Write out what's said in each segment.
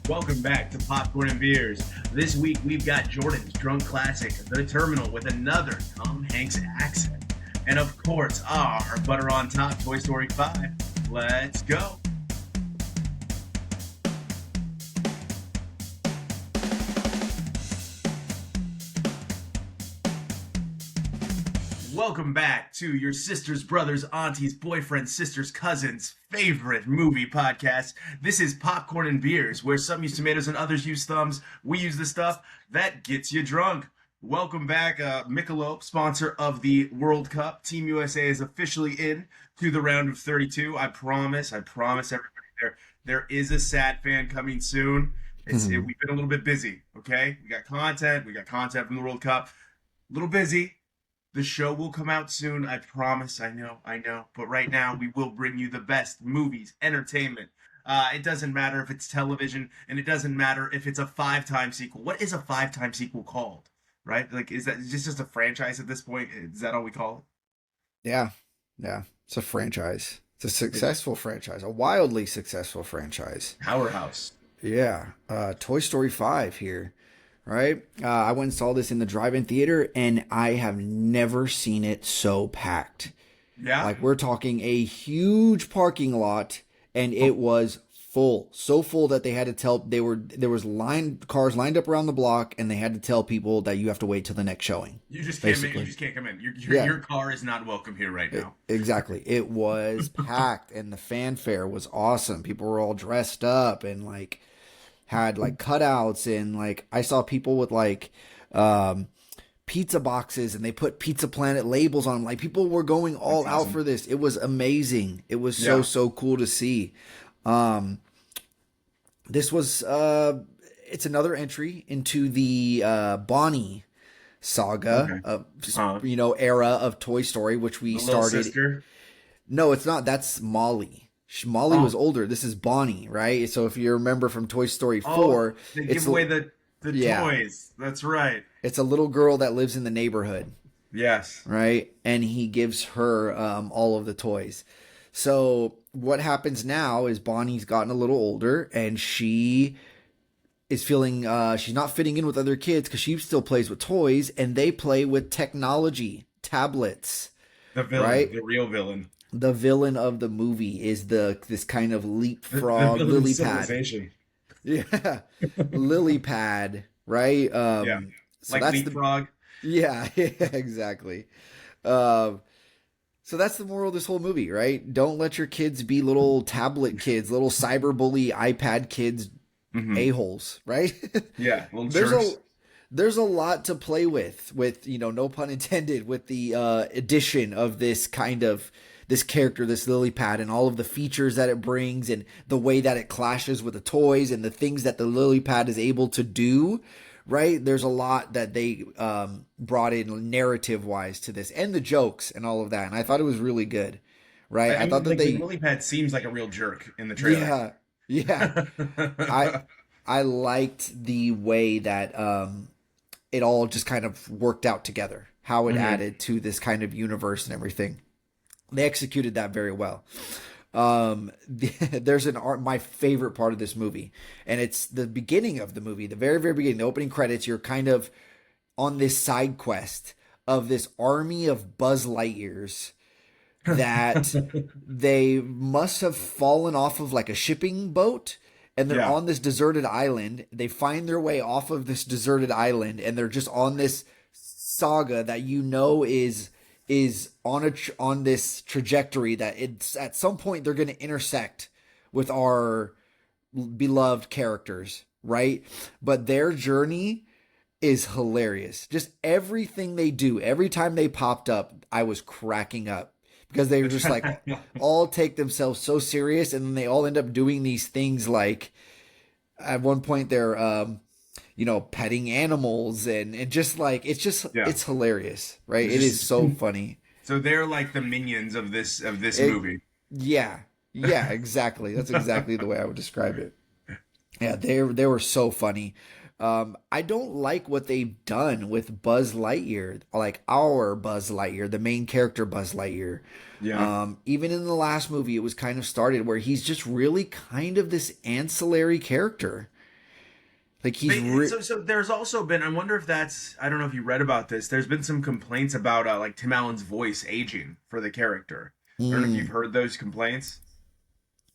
Welcome back to Popcorn and Beers. This week we've got Jordan's drunk classic, The Terminal, with another Tom Hanks accent. And of course, our butter on top Toy Story 5. Let's go. Welcome back to your sisters, brothers, aunties, boyfriends, sisters, cousins' favorite movie podcast. This is Popcorn and Beers, where some use tomatoes and others use thumbs. We use the stuff that gets you drunk. Welcome back, Michelob, sponsor of the World Cup. Team USA is officially in to the round of 32. I promise everybody there is a sad fan coming soon. We've been a little bit busy, okay? We got content from the World Cup. A little busy. The show will come out soon, I promise. I know. But right now, we will bring you the best movies, entertainment. It doesn't matter if it's television, and it doesn't matter if it's a 5-time sequel. What is a 5-time sequel called? Right? Like, is this just a franchise at this point? Is that all we call it? Yeah. It's a franchise. It's a successful franchise, a wildly successful franchise. Powerhouse. Yeah. Toy Story 5 here. Right? I went and saw this in the drive-in theater, and I have never seen it so packed. Yeah. Like, we're talking a huge parking lot, and it was full. So full that they had to tell, there was cars lined up around the block, and they had to tell people that you have to wait till the next showing. You just can't come in. Your car is not welcome here right now. Exactly. It was packed, and the fanfare was awesome. People were all dressed up, and had cutouts, and I saw people with pizza boxes, and they put Pizza Planet labels on them. People were going all out for this. It was amazing. It was so cool to see. This was it's another entry into the Bonnie saga of era of Toy Story, which we started. Sister? No, it's not. That's Molly. Molly was older. This is Bonnie, right? So if you remember from Toy Story 4, they give away the toys. That's right. It's a little girl that lives in the neighborhood. Yes. Right? And he gives her all of the toys. So what happens now is Bonnie's gotten a little older, and she is feeling she's not fitting in with other kids because she still plays with toys, and they play with technology, tablets. The villain, right? The real villain. The villain of the movie is this kind of leapfrog lily pad. Yeah, lily pad, right? So like leapfrog. Yeah, exactly. So that's the moral of this whole movie, right? Don't let your kids be little tablet kids, little cyberbully iPad kids, a-holes, right? Yeah, there's a lot to play with, no pun intended, with the addition of this character, this lily pad, and all of the features that it brings, and the way that it clashes with the toys, and the things that the lily pad is able to do, right? There's a lot that they brought in narrative wise to this, and the jokes and all of that. And I thought it was really good, right? I thought that the lily pad seems like a real jerk in the trailer. Yeah. I liked the way that it all just kind of worked out together, how it added to this kind of universe and everything. They executed that very well. There's my favorite part of this movie, and it's the beginning of the movie, the very, very beginning, the opening credits. You're kind of on this side quest of this army of Buzz Lightyears that they must have fallen off of a shipping boat, and they're on this deserted island. They find their way off of this deserted island, and they're just on this saga that is on this trajectory that it's at some point they're going to intersect with our beloved characters, right? But their journey is hilarious. Just everything they do, every time they popped up, I was cracking up because they were just all take themselves so serious, and then they all end up doing these things at one point they're petting animals and just it's hilarious, right? It is so funny. So they're like the minions of this movie. Yeah, exactly. That's exactly the way I would describe it. Yeah, they were so funny. I don't like what they've done with Buzz Lightyear, our Buzz Lightyear, the main character Buzz Lightyear. Yeah. Even in the last movie, it was kind of started where he's just really kind of this ancillary character. Like he's So there's also been, I wonder if that's, I don't know if you read about this. There's been some complaints about like Tim Allen's voice aging for the character. I don't know if you've heard those complaints.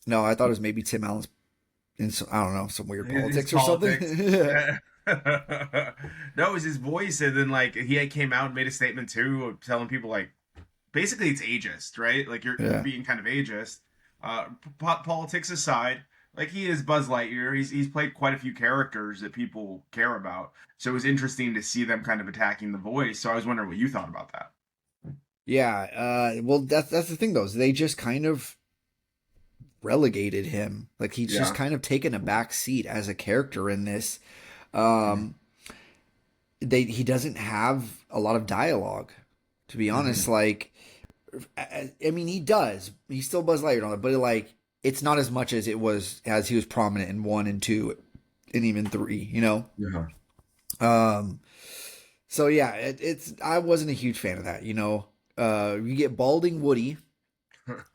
No, I thought it was maybe Tim Allen's in some, I don't know, some weird His politics or something. politics. No, it was his voice, and then like he came out and made a statement too, telling people like basically it's ageist, right? Like you're Yeah. being kind of ageist. Politics aside, like he is Buzz Lightyear. He's played quite a few characters that people care about. So it was interesting to see them kind of attacking the voice. So I was wondering what you thought about that. Yeah. Well, that's the thing though. Is they just kind of relegated him. Like he's just Yeah. kind of taken a back seat as a character in this. Um, he doesn't have a lot of dialogue, to be honest. Mm-hmm. Like, I mean, he does. He's still Buzz Lightyear on it, but like, it's not as much as it was as he was prominent in 1 and 2, and even 3. You know. Yeah. Um. So yeah, it's. I wasn't a huge fan of that. You know. You get balding Woody,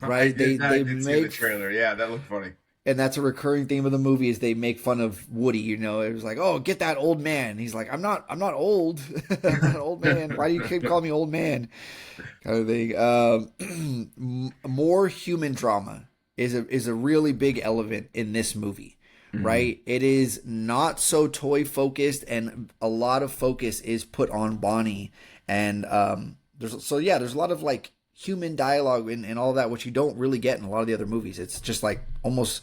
right? I They did see the make, trailer. Yeah, that looked funny. and that's a recurring theme of the movie is they make fun of Woody. You know, it was like, oh, get that old man. He's like, I'm not old. I'm not an old man. Why do you keep calling me old man? Kind of thing. More human drama is a really big element in this movie, right? It is not so toy focused, and a lot of focus is put on Bonnie, and there's a lot of like human dialogue and all that, which you don't really get in a lot of the other movies. It's just like almost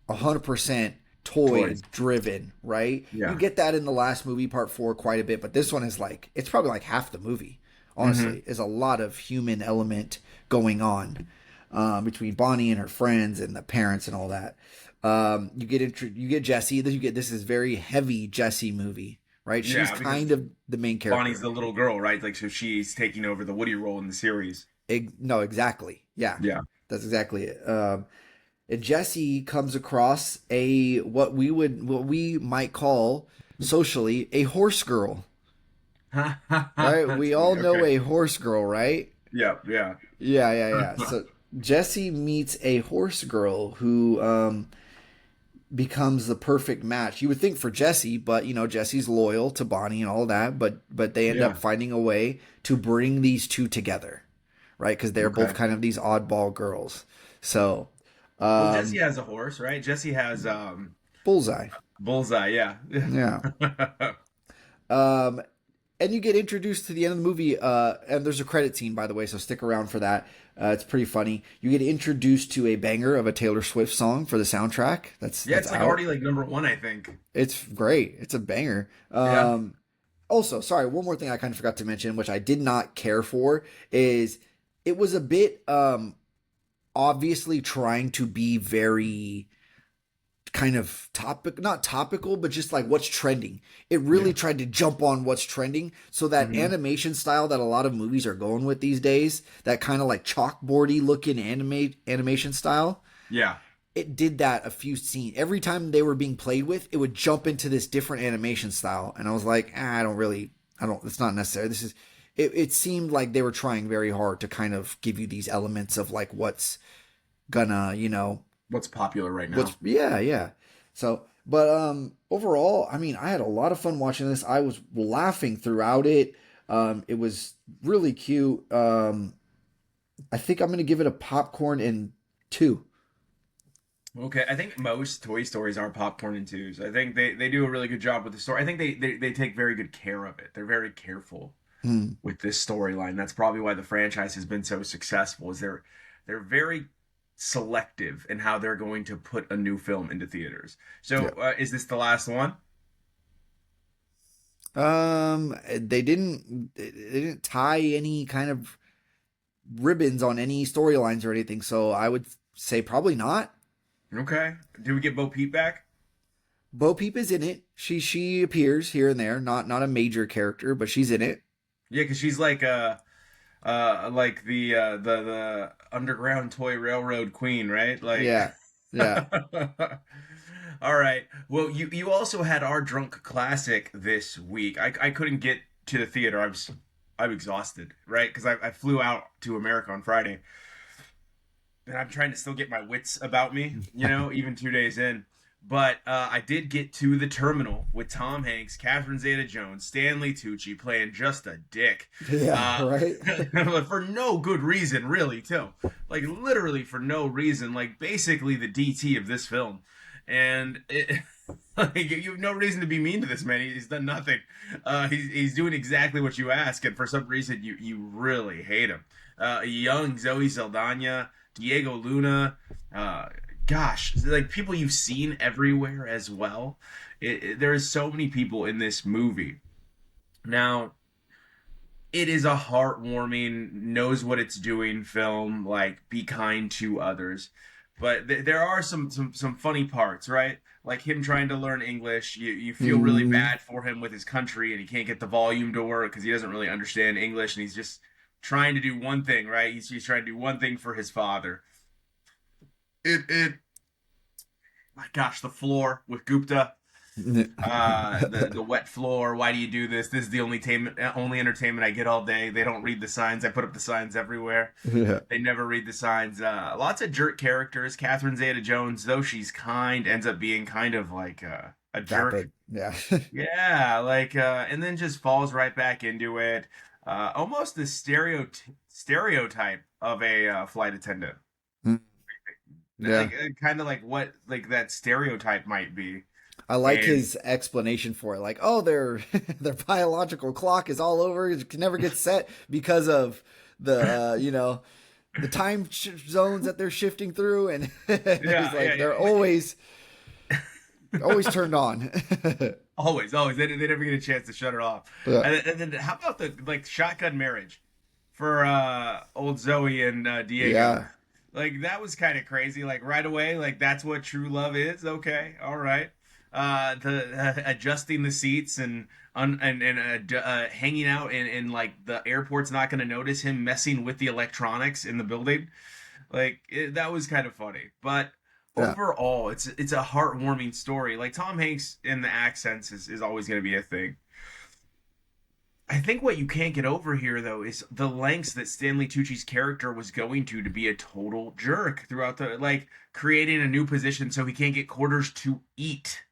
100% toy Toys. driven, right? Yeah. You get that in the last movie, part 4, quite a bit, but this one is like, it's probably like half the movie, honestly. Is a lot of human element going on between Bonnie and her friends and the parents and all that. You get Jessie. This is very heavy Jessie movie, right? She's Yeah, because kind of the main character. Bonnie's the little girl, right? Like, so she's taking over the Woody role in the series. No, exactly. Yeah, Yeah. that's exactly it. And Jesse comes across what we might call socially a horse girl, right? That's We funny. all know Okay. a horse girl, right? Yeah, yeah. Yeah. So Jesse meets a horse girl who becomes the perfect match. You would think for Jesse, but you know Jesse's loyal to Bonnie and all that, but they end Yeah. up finding a way to bring these two together, right? Because they're both Okay. kind of these oddball girls. So, Well, Jesse has a horse, right? Jesse has Bullseye. Bullseye, yeah. Yeah. And you get introduced to the end of the movie, and there's a credit scene, by the way, so stick around for that. It's pretty funny. You get introduced to a banger of a Taylor Swift song for the soundtrack. That's It's like out. already like #1, I think. It's great. It's a banger. Yeah. Also, sorry, one more thing I kind of forgot to mention, which I did not care for, is it was a bit obviously trying to be very kind of not topical, but just like what's trending. It really tried to jump on what's trending. So that animation style that a lot of movies are going with these days, that kind of like chalkboardy looking animation style, Yeah. it did that a few scenes. Every time they were being played with, it would jump into this different animation style. And I was like, it's not necessary. It seemed like they were trying very hard to kind of give you these elements of like what's gonna, What's popular right now? yeah. So, but overall, I mean, I had a lot of fun watching this. I was laughing throughout it. It was really cute. I think I'm gonna give it a popcorn in 2. Okay, I think most Toy Stories are popcorn and twos. I think they do a really good job with the story. I think they take very good care of it. They're very careful with this storyline. That's probably why the franchise has been so successful. Is they're very selective in how they're going to put a new film into theaters. So, is this the last one? They didn't tie any kind of ribbons on any storylines or anything, so I would say probably not. Okay. Do we get Bo Peep back? Bo Peep is in it. She appears here and there, not a major character, but she's in it. Yeah, because she's like the underground toy railroad queen, right? Like Yeah. All right. Well, you also had our drunk classic this week. I couldn't get to the theater. I'm exhausted, right? Because I flew out to America on Friday, and I'm trying to still get my wits about me, even 2 days in. But I did get to the terminal with Tom Hanks, Catherine Zeta-Jones, Stanley Tucci playing just a dick, Yeah, uh, right. for no good reason, really, too. Like literally for no reason. Like basically the DT of this film, and like, you have no reason to be mean to this man. He's done nothing. He's doing exactly what you ask, and for some reason you really hate him. Young Zoe Saldana, Diego Luna. Gosh, like people you've seen everywhere as well. There is so many people in this movie. Now, it is a heartwarming, knows what it's doing film. Like, be kind to others, but there are some funny parts, right? Like him trying to learn English. You feel really Mm, bad for him with his country, and he can't get the volume to work because he doesn't really understand English, and he's just trying to do one thing, right? He's trying to do one thing for his father. It my gosh, the floor with Gupta, the wet floor. Why do you do this? This is the only entertainment I get all day. They don't read the signs. I put up the signs everywhere. yeah, They never read the signs. Lots of jerk characters. Catherine Zeta-Jones, though she's kind, ends up being kind of like a jerk. vapid. Yeah. Yeah, like and then just falls right back into it. Almost the stereotype of a flight attendant. Mm, yeah. Like kind of like what like that stereotype might be. I like And his explanation for it. Like, oh, their their biological clock is all over. It can never get set because of the the zones that they're shifting through, and he's yeah, yeah, like, yeah. they're always turned on. Always. They never get a chance to shut it off. Yeah. And then how about the like shotgun marriage for old Zoe and Diego? Yeah. Like that was kind of crazy. Like right away, like that's what true love is. Okay, all right. The adjusting the seats and hanging out and like the airport's not going to notice him messing with the electronics in the building. Like that was kind of funny, but Yeah. overall, it's a heartwarming story. Like Tom Hanks in the accents is always going to be a thing. I think what you can't get over here though is the lengths that Stanley Tucci's character was going to be a total jerk throughout the like creating a new position so he can't get quarters to eat.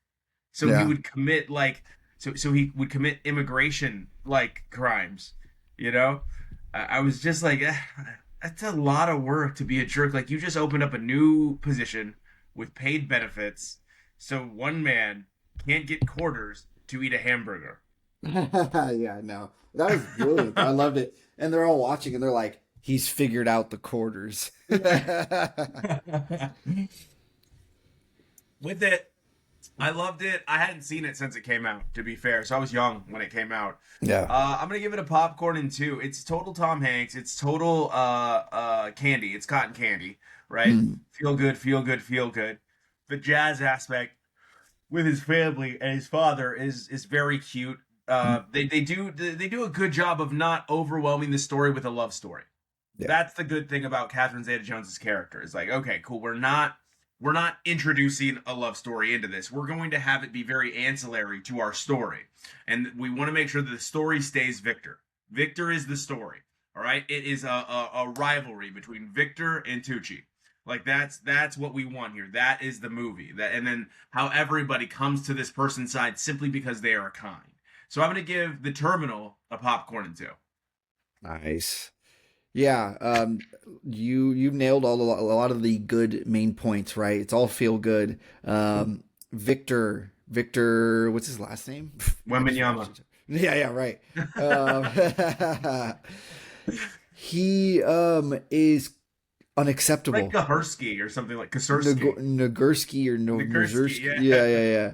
So he Yeah. would commit like so he would commit immigration like crimes, you know? I was just like that's a lot of work to be a jerk. Like you just opened up a new position with paid benefits so one man can't get quarters to eat a hamburger. Yeah, no. That was brilliant. I loved it. And they're all watching and they're like, he's figured out the quarters. With it, I loved it. I hadn't seen it since it came out, to be fair. So I was young when it came out. Yeah. I'm gonna give it a popcorn and two. It's total Tom Hanks. It's total candy. It's cotton candy, right? Mm. Feel good, feel good, feel good. The jazz aspect with his family and his father is very cute. They do a good job of not overwhelming the story with a love story. Yeah. That's the good thing about Catherine Zeta-Jones's character. It's like, okay, cool. We're not introducing a love story into this. We're going to have it be very ancillary to our story. And we want to make sure that the story stays Victor. Victor is the story. All right? It is a rivalry between Victor and Tucci. Like that's what we want here. That is the movie. That and then how everybody comes to this person's side simply because they are kind. So I'm gonna give The Terminal a popcorn and two. Nice. Yeah, you've nailed a lot of the good main points, right? It's all feel good. Victor, what's his last name? I just Wembenyama. watched it. Yeah, yeah, right. Um, he is Like unacceptable. Kahursky or something like Kasurski. Nagurski or no Nagurski, Nagurski. yeah. Yeah, yeah,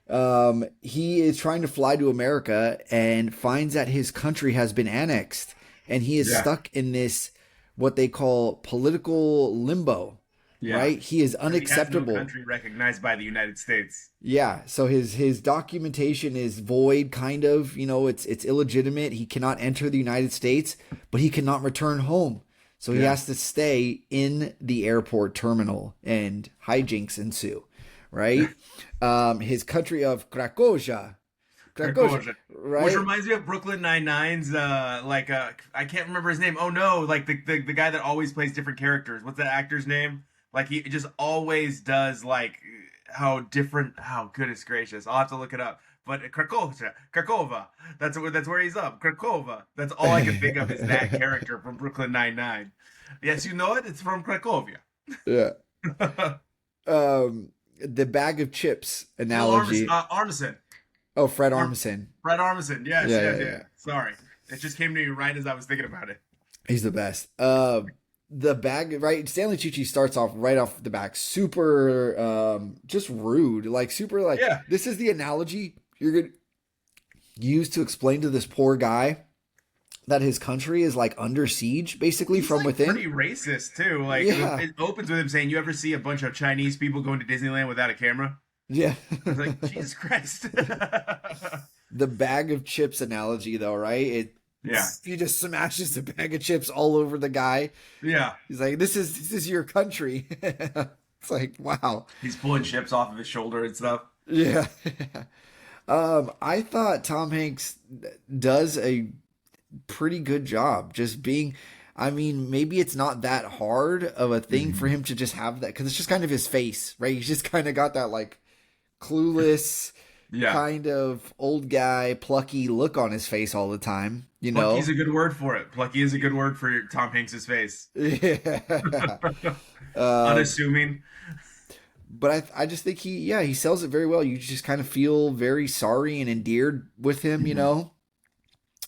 yeah. He is trying to fly to America and finds that his country has been annexed, and he is Yeah. stuck in this what they call political limbo. Yeah. Right? He is Because he has no unacceptable. country recognized by the United States. Yeah, so his documentation is void, kind of. It's illegitimate. He cannot enter the United States, but he cannot return home. So he Yeah. has to stay in the airport terminal, and hijinks ensue. Right? His country of Krakoja, Which right? reminds me of Brooklyn Nine-Nine's I can't remember his name. Oh no, like the guy that always plays different characters. What's that actor's name? Like he just always does like how different. Oh, goodness gracious! I'll have to look it up. But Krakova. That's where he's up. Krakova. That's all I can think of is that character from Brooklyn Nine-Nine. Yes, you know it. It's from Cracovia. Yeah. The bag of chips analogy. Armisen. Oh, Fred Armisen. Fred Armisen. Yes, Yeah, yes. yeah. Sorry, it just came to me right as I was thinking about it. He's the best. The bag, right? Stanley Tucci starts off right off the back, super, just rude, like super, like Yeah. This is the analogy you're gonna use to explain to this poor guy that his country is like under siege, basically He's from like within. pretty racist too. Like Yeah. it opens with him saying, "You ever see a bunch of Chinese people going to Disneyland without a camera?" Yeah. It's like, Jesus Christ. The bag of chips analogy, though, right? Yeah. He just smashes the bag of chips all over the guy. Yeah. He's like, "This is your country." It's like, wow. He's pulling chips off of his shoulder and stuff. Yeah. I thought Tom Hanks does a pretty good job just being. I mean, maybe it's not that hard of a thing for him to just have that, because it's just kind of his face, right? He's just kind of got that like clueless, kind of old guy, plucky look on his face all the time. You know, Plucky's a good word for it. Plucky is a good word for Tom Hanks's face. Yeah. Unassuming. But I just think he sells it very well. You just kind of feel very sorry and endeared with him, you know?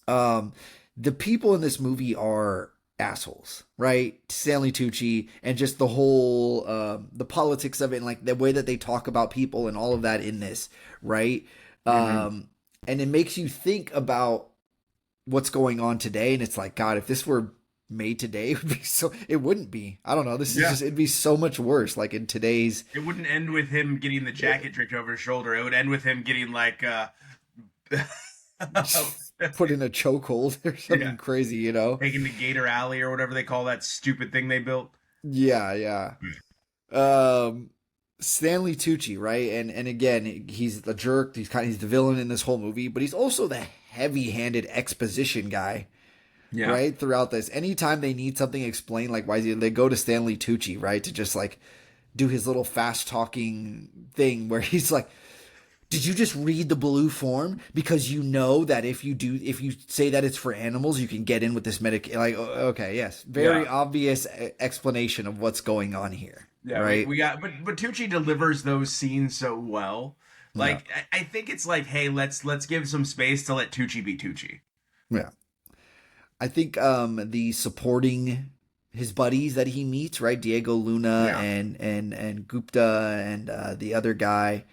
The people in this movie are assholes, right? Stanley Tucci, and just the whole, the politics of it, and like the way that they talk about people and all of that in this, right? And it makes you think about what's going on today. And it's like, God, if this were made today, it wouldn't be. I don't know. This is just, it'd be so much worse. Like in today's, it wouldn't end with him getting the jacket draped over his shoulder. It would end with him getting like put in a chokehold or something crazy, you know, taking the Gator Alley or whatever they call that stupid thing they built. Yeah. Stanley Tucci, right? And again, he's the jerk. He's the villain in this whole movie, but he's also the heavy-handed exposition guy. Yeah. Right? Throughout this. Anytime they need something explained, like why they go to Stanley Tucci, right? To just like do his little fast talking thing where he's like, "Did you just read the blue form? Because you know that if you say that it's for animals, you can get in with this medic." Like, okay, yes. Very obvious explanation of what's going on here. Yeah, right. But Tucci delivers those scenes so well. Like, I think it's like, hey, let's give some space to let Tucci be Tucci. Yeah. I think the supporting his buddies that he meets, right? Diego Luna and Gupta and the other guy.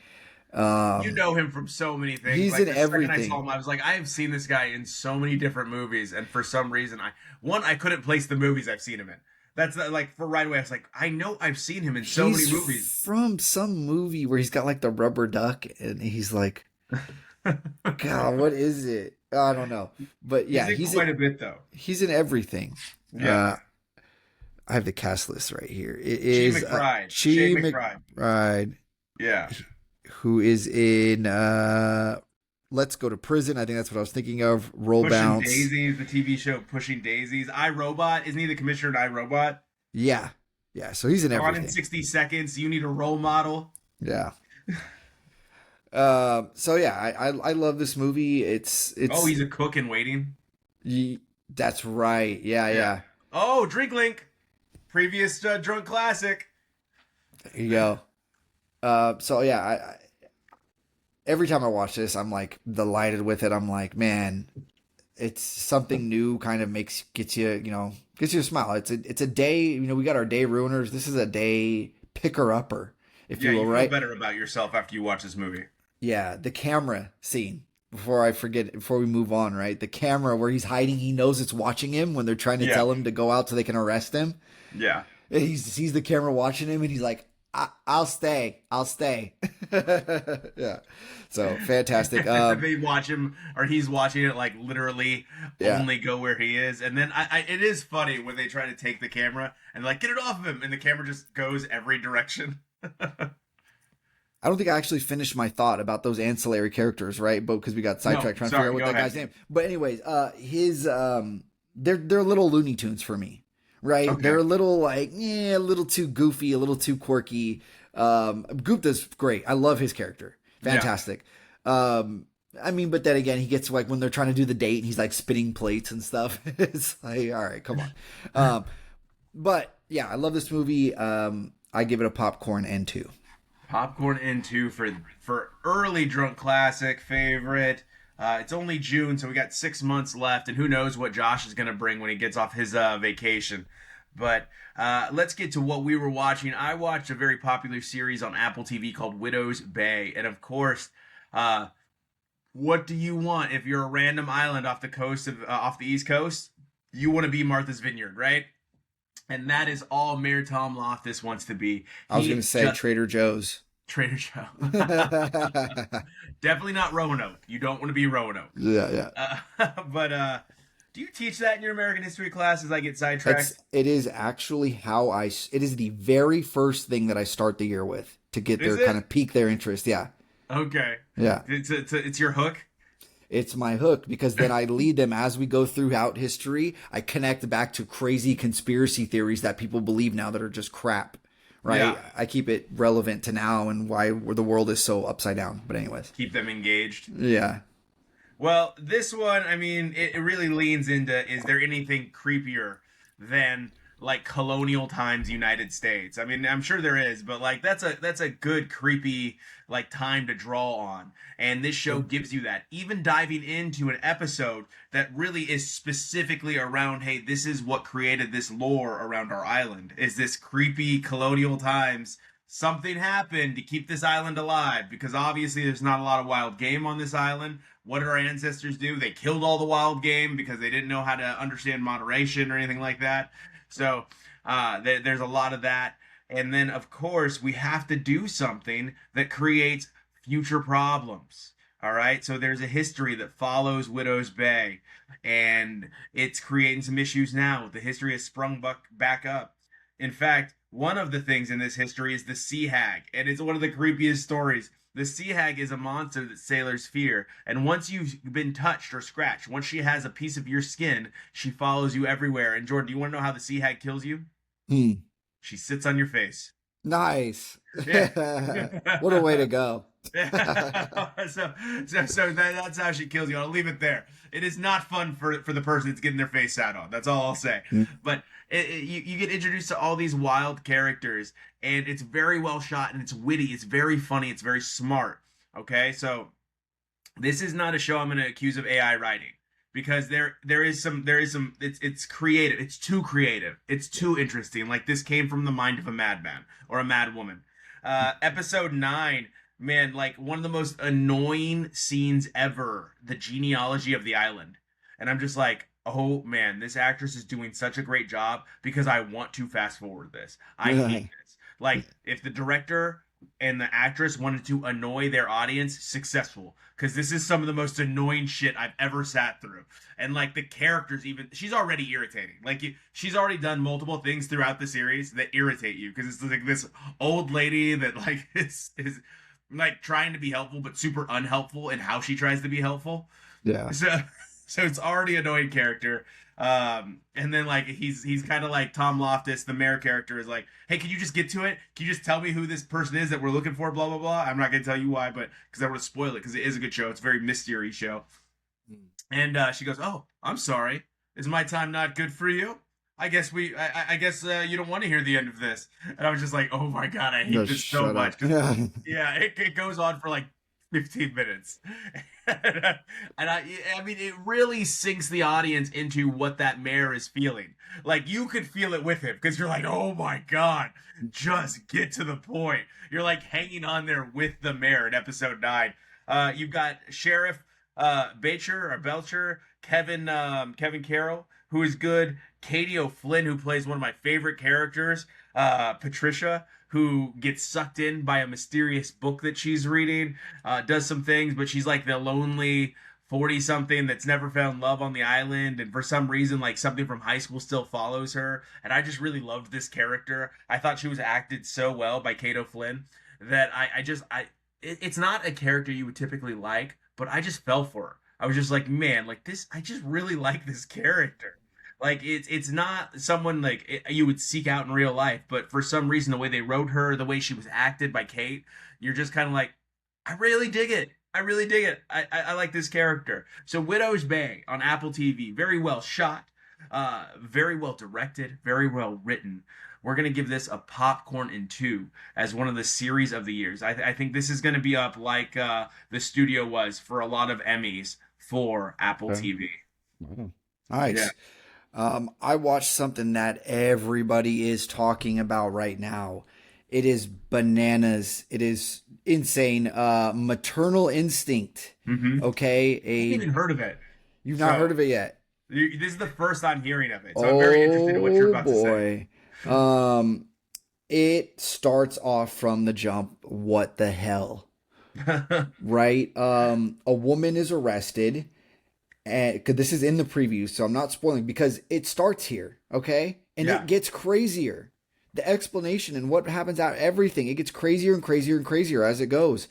You know him from so many things. He's like, in everything. I saw him, I was like, I have seen this guy in so many different movies, and for some reason, I couldn't place the movies I've seen him in. That's like for right away. I was like, I know I've seen him in so many movies. From some movie where he's got like the rubber duck, and he's like, God, what is it? I don't know, but yeah, he's in quite a bit though. He's in everything. Yeah, I have the cast list right here. It is Shea McBride. Yeah, who is in Let's Go to Prison. I think that's what I was thinking of. Roll Bounce. Pushing Daisies, the TV show Pushing Daisies. iRobot. Isn't he the commissioner in iRobot? Yeah. So he's in everything. On in 60 Seconds. You Need a Role Model. Yeah. So yeah, I love this movie. It's Oh, he's a cook in Waiting. That's right. Yeah. Oh, Drink Link. Previous drunk classic. There you go. So yeah, I every time I watch this, I'm like delighted with it. I'm like, man, it's something new. Kind of gets you a smile. It's a day. We got our day ruiners. This is a day picker upper, if you will. You right? feel better about yourself after you watch this movie. Yeah, the camera scene. Before I forget, before we move on, right? The camera where he's hiding. He knows it's watching him when they're trying to tell him to go out so they can arrest him. Yeah, and he sees the camera watching him, and he's like, I'll stay. Yeah. So fantastic. They watch him, or he's watching it like literally only go where he is. And then it is funny when they try to take the camera and like, get it off of him. And the camera just goes every direction. I don't think I actually finished my thought about those ancillary characters, right? But because we got sidetracked trying to figure out what that guy's name. But anyways, they're little Looney Tunes for me. Right, okay. They're a little like a little too goofy, a little too quirky. Gupta's great. I love his character. Yeah. Fantastic. I mean, but then again, he gets like when they're trying to do the date and he's like spinning plates and stuff. It's like, all right, come on. But yeah, I love this movie. I give it a popcorn and two. Popcorn into for early drunk classic favorite. It's only June, so we got 6 months left, and who knows what Josh is gonna bring when he gets off his vacation. But let's get to what we were watching. I watched a very popular series on Apple TV called Widow's Bay, and of course, what do you want if you're a random island off the coast of off the East Coast? You want to be Martha's Vineyard, right? And that is all Mayor Tom Loftus wants to be. I was going to say Trader Joe's. Trader Joe. Definitely not Roanoke. You don't want to be Roanoke. Yeah. But do you teach that in your American history class as I get sidetracked? It is actually it is the very first thing that I start the year with to get their kind of pique their interest. Yeah. Okay. Yeah. It's your hook? It's my hook because then I lead them as we go throughout history. I connect back to crazy conspiracy theories that people believe now that are just crap, right? Yeah. I keep it relevant to now and why the world is so upside down. But anyways. Keep them engaged. Yeah. Well, this one, I mean, it really leans into, is there anything creepier than like colonial times United States? I mean, I'm sure there is, but like that's a good creepy like time to draw on. And this show gives you that. Even diving into an episode that really is specifically around, hey, this is what created this lore around our island. Is this creepy colonial times. Something happened to keep this island alive because obviously there's not a lot of wild game on this island. What did our ancestors do? They killed all the wild game because they didn't know how to understand moderation or anything like that. So there's a lot of that. And then, of course, we have to do something that creates future problems. All right. So there's a history that follows Widow's Bay, and it's creating some issues now. The history has sprung back up. In fact, one of the things in this history is the sea hag, and it's one of the creepiest stories. The sea hag is a monster that sailors fear, and once you've been touched or scratched, once she has a piece of your skin, she follows you everywhere. And Jordan, do you want to know how the sea hag kills you? She sits on your face. Nice. Yeah. What a way to go. so that's how she kills you. I'll leave it there. It is not fun for the person that's getting their face sat on. That's all I'll say. But you get introduced to all these wild characters, and it's very well shot, and it's witty. It's very funny. It's very smart. Okay, so this is not a show I'm going to accuse of AI writing. Because there is some it's creative. It's too creative. It's too interesting. Like this came from the mind of a madman or a madwoman. Episode 9, man, like one of the most annoying scenes ever, the genealogy of the island. And I'm just like, oh man, this actress is doing such a great job because I want to fast forward this. I hate this. Like if the director and the actress wanted to annoy their audience, successful, because this is some of the most annoying shit I've ever sat through. And like the characters, even she's already irritating. Like she's already done multiple things throughout the series that irritate you because it's like this old lady that like is like trying to be helpful but super unhelpful in how she tries to be helpful. Yeah. So it's already an annoying character. And then like he's kind of like Tom Loftus, the mayor character, is like, hey, can you just get to it? Can you just tell me who this person is that we're looking for? Blah blah blah. I'm not gonna tell you why, but because I want to spoil it because it is a good show. It's a very mystery show. And she goes, oh, I'm sorry. Is my time not good for you? I guess I guess you don't want to hear the end of this. And I was just like, oh my god, I hate this so much. Yeah, it goes on for like 15 minutes. And I mean, it really sinks the audience into what that mayor is feeling. Like, you could feel it with him because you're like, oh my god, just get to the point. You're like hanging on there with the mayor in episode 9. You've got Sheriff Belcher, Kevin Carroll, who is good, Katie O'Flynn, who plays one of my favorite characters, Patricia, who gets sucked in by a mysterious book that she's reading, does some things, but she's like the lonely 40-something that's never found love on the island, and for some reason, like, something from high school still follows her, and I just really loved this character. I thought she was acted so well by Kate O'Flynn that it's not a character you would typically like, but I just fell for her. I was just like, man, like this, I just really like this character. Like it's not someone like you would seek out in real life, but for some reason the way they wrote her, the way she was acted by Kate, you're just kind of like, I really dig it. I really dig it. I like this character. So Widow's Bay on Apple TV, very well shot, very well directed, very well written. We're gonna give this a popcorn in two as one of the series of the years. I think this is gonna be up like the studio was for a lot of Emmys for Apple Okay. TV. Wow. Yeah. Nice. I watched something that everybody is talking about right now. It is bananas. It is insane. Maternal Instinct. Mm-hmm. Okay, I haven't even heard of it. you've not heard So of it yet. this is the first I'm hearing of it. So I'm very interested in what you're Oh about to say. boy. Um, it starts off from the jump. What the hell, right? A woman is arrested, and because this is in the preview, so I'm not spoiling because it starts here, okay, and Yeah. it gets crazier. The explanation and what happens out, everything, it gets crazier and crazier and crazier as it goes.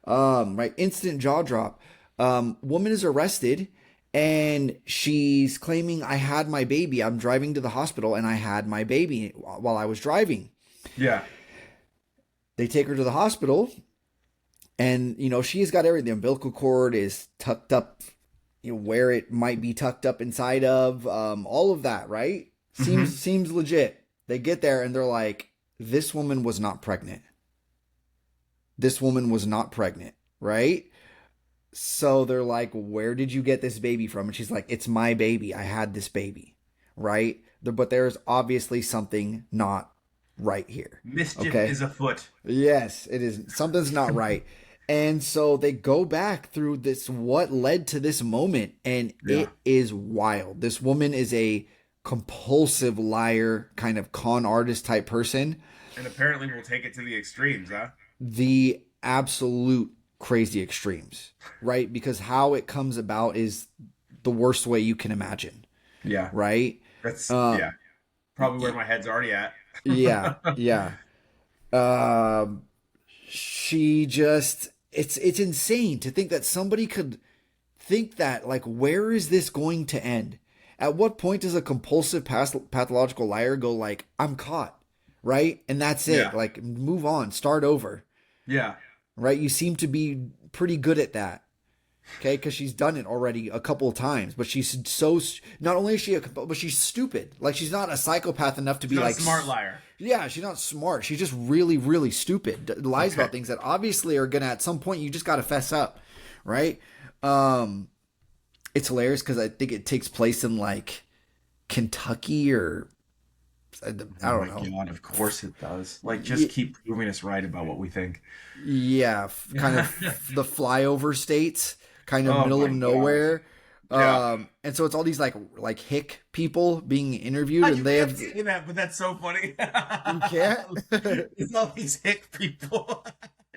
Right, instant jaw drop. Woman is arrested and she's claiming I had my baby. I'm driving to the hospital and I had my baby while I was driving. Yeah. They take her to the hospital and she's got everything. The umbilical cord is tucked up, where it might be tucked up inside of, all of that, right? Mm-hmm. Seems legit. They get there and they're like, this woman was not pregnant. This woman was not pregnant, right? So they're like, where did you get this baby from? And she's like, it's my baby. I had this baby, right? But there's obviously something not right here. Mischief Okay. is afoot. Yes, it is. Something's not right. And so they go back through this, what led to this moment, and Yeah. it is wild. This woman is a compulsive liar, kind of con artist type person. And apparently we'll take it to the extremes, huh? The absolute crazy extremes, right? Because how it comes about is the worst way you can imagine, Yeah. right? That's Uh, yeah. Probably where my head's already at. Yeah, yeah. Um, she just, it's insane to think that somebody could think that, like, where is this going to end? At what point does a compulsive pathological liar go like, I'm caught, right? And that's it. Yeah. Like, move on, start over, Yeah. right? You seem to be pretty good at that. Okay, because she's done it already a couple of times, but she's so, not only is she but she's stupid. Like, she's not a psychopath enough to be Not a like smart liar. Yeah, she's not smart. She's just really, really stupid. Lies about things that obviously are gonna, at some point, you just gotta fess up, right? It's hilarious because I think it takes place in like Kentucky or I don't Oh know. my God, of course it does. Like, just keep proving us right about what we think. Yeah, kind of the flyover states, kind of Oh middle my of gosh. nowhere. Yeah. And so it's all these like hick people being interviewed, You and they can't have say that, but that's so funny. you can't It's all these hick people.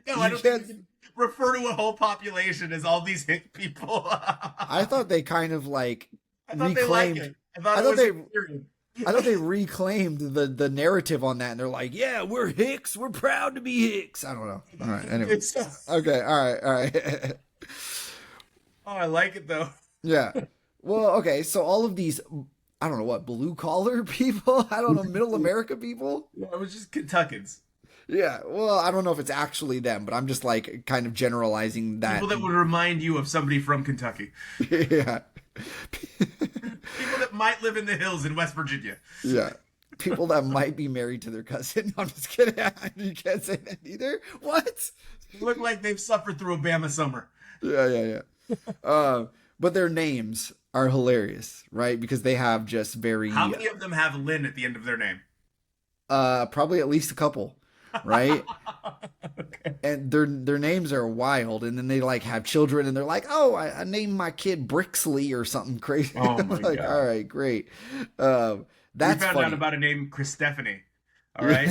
No, I You don't can't- think you can refer to a whole population as all these hick people. I thought they kind of like I thought they liked reclaimed. it. I thought I it thought was they- weird. I thought they reclaimed the narrative on that, and they're like, "Yeah, we're Hicks. We're proud to be Hicks." I don't know. All right. Anyway. It's Okay. All right. oh, I like it though. Yeah. Well, okay. So all of these, I don't know what, blue collar people. I don't know, middle America people. No, it was just Kentuckans. Yeah. Well, I don't know if it's actually them, but I'm just like kind of generalizing that. People that would remind you of somebody from Kentucky. Yeah. People that might live in the hills in West Virginia. Yeah. People that might be married to their cousin. I'm just kidding. You can't say that either. What? Look like they've suffered through a Bama summer. Yeah. But their names are hilarious, right? Because they have just very How many of them have Lynn at the end of their name? probably at least a couple, right? Okay. And their names are wild, and then they like have children, and they're like, "Oh, I named my kid Brixley or something crazy." Oh my Like, God. all right, great. We That's found funny. out about a name, Chris Stephanie. All right.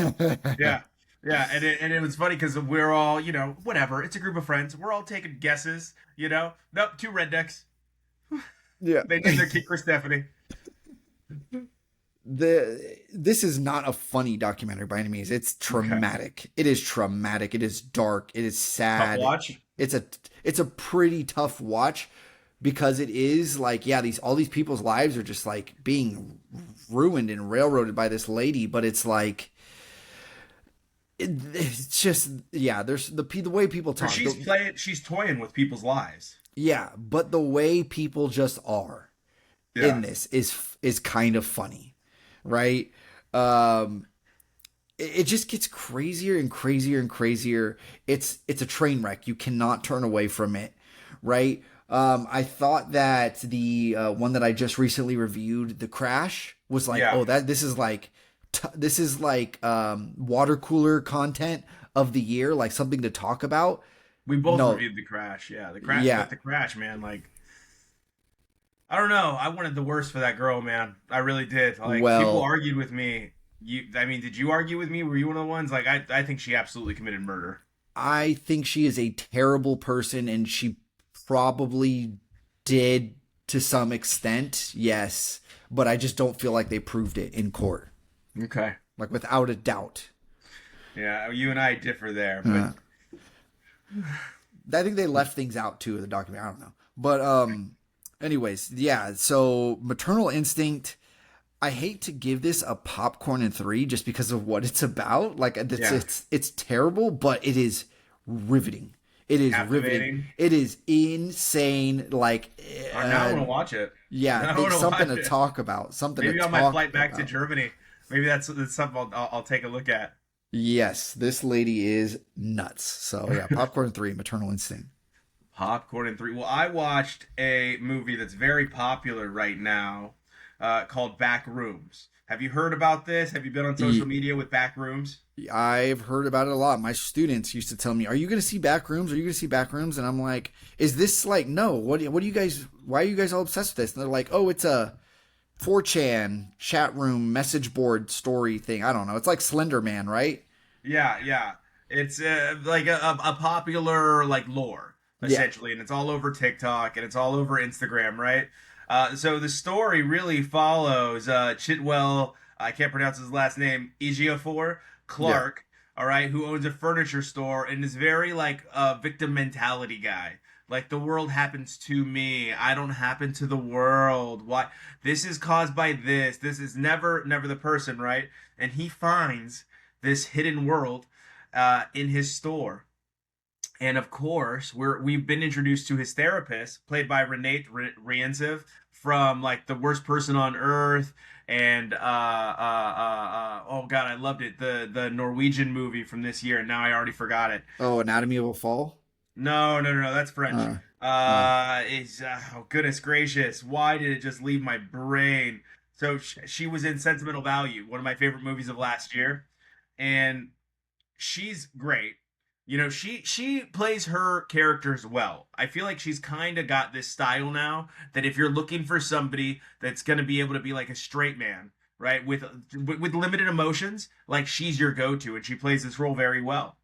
Yeah. Yeah. And it was funny because we're all, whatever. It's a group of friends. We're all taking guesses, Nope, two rednecks. Yeah. They named their kid Chris Stephanie. This is not a funny documentary by any means. It's traumatic. It is traumatic. It is dark. It is sad. Tough watch. It's a pretty tough watch because it is like, yeah, all these people's lives are just like being ruined and railroaded by this lady, but it's like it's just, yeah, there's the way people But talk. she's toying with people's lives. Yeah, but the way people just are in this is kind of funny, right? It just gets crazier and crazier and crazier. It's a train wreck. You cannot turn away from it, right? I thought that the one that I just recently reviewed, The Crash, was like, oh, this is like water cooler content of the year, like something to talk about. We both reviewed The Crash. Yeah, The Crash. Yeah. The Crash, man. Like, I don't know. I wanted the worst for that girl, man. I really did. Like, people argued with me. Did you argue with me? Were you one of the ones? Like, I think she absolutely committed murder. I think she is a terrible person, and she probably did to some extent, yes. But I just don't feel like they proved it in court. Okay. Like, without a doubt. Yeah, you and I differ there. But I think they left things out, too, in the documentary. I don't know. But, anyways, yeah. So, Maternal Instinct... I hate to give this a popcorn and 3 just because of what it's about. Like, it's terrible, but it is riveting. It is riveting. It is insane. Like, now I want to watch it. Yeah, it's something to talk about. Maybe on my flight back to Germany. Maybe that's something I'll take a look at. Yes, this lady is nuts. So yeah, popcorn and 3, Maternal Instinct. Popcorn and 3. Well, I watched a movie that's very popular right now. Called Back Rooms. Have you heard about this? Have you been on social media with Back Rooms? I've heard about it a lot. My students used to tell me, "Are you going to see Back Rooms? Are you going to see Back Rooms?" And I'm like, "Is this like no? What do you guys? Why are you guys all obsessed with this?" And they're like, "Oh, it's a 4chan chat room message board story thing. I don't know. It's like Slender Man, right?" Yeah. It's like a popular like lore essentially, and it's all over TikTok and it's all over Instagram, right? So the story really follows Chitwell, I can't pronounce his last name, Ejiofor Clark, all right, who owns a furniture store and is very like a victim mentality guy. Like, the world happens to me. I don't happen to the world. Why? This is caused by this. This is never the person, right? And he finds this hidden world in his store. And of course, we've been introduced to his therapist, played by Renate Rienziv, from like The Worst Person on Earth, and oh god, I loved it, the Norwegian movie from this year, and now I already forgot it. Oh, Anatomy of a Fall? No, that's French. Oh goodness gracious, why did it just leave my brain? So she was in Sentimental Value, one of my favorite movies of last year, and she's great. You know, she plays her characters well. I feel like she's kind of got this style now that if you're looking for somebody that's going to be able to be like a straight man, right, with limited emotions, like, she's your go-to, and she plays this role very well.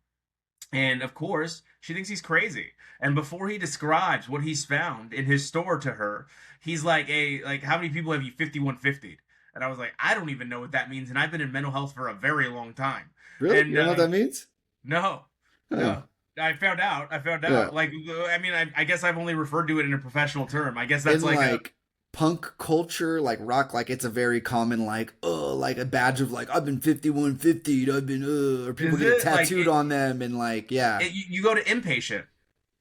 And of course, she thinks he's crazy. And before he describes what he's found in his store to her, he's like, "Hey, like, how many people have you 5150'd?" And I was like, I don't even know what that means, and I've been in mental health for a very long time. Really? And, you know what that means? No. No, I found out. Yeah. Like, I mean, I guess I've only referred to it in a professional term. I guess that's like punk culture, like rock, like it's a very common like a badge of like, I've been 5150'd, I've been or people get tattooed on them, and like you go to impatient.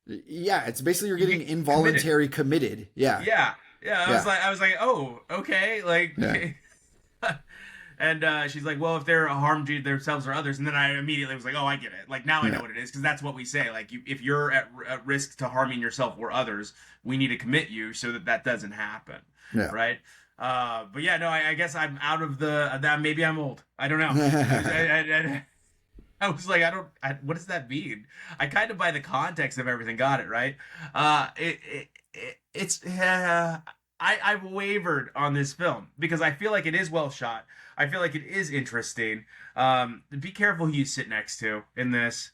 Yeah, it's basically you're getting involuntary committed. Yeah. I was like, oh, okay, like. Yeah. And she's like, well, if they're harmed to themselves or others. And then I immediately was like, oh, I get it. Like, now I know what it is, because that's what we say. Like, if you're at risk to harming yourself or others, we need to commit you so that doesn't happen. Yeah. Right? But yeah, no, I guess I'm out of that. Maybe I'm old. I don't know. I was like, what does that mean? I kind of, by the context of everything, got it, right? I've wavered on this film because I feel like it is well shot. I feel like it is interesting. Be careful who you sit next to in this.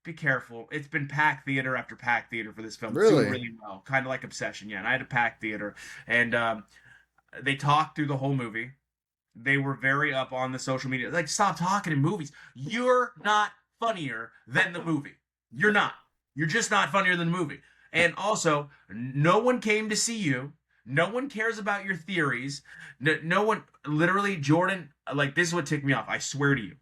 Be careful. It's been packed theater after packed theater for this film. Really? It's doing really well. Kind of like Obsession, yeah. And I had a packed theater. And they talked through the whole movie. They were very up on the social media. Like, stop talking in movies. You're not funnier than the movie. You're not. You're just not funnier than the movie. And also, no one came to see you. No one cares about your theories. No one, literally, Jordan, like, this is what ticked me off. I swear to you.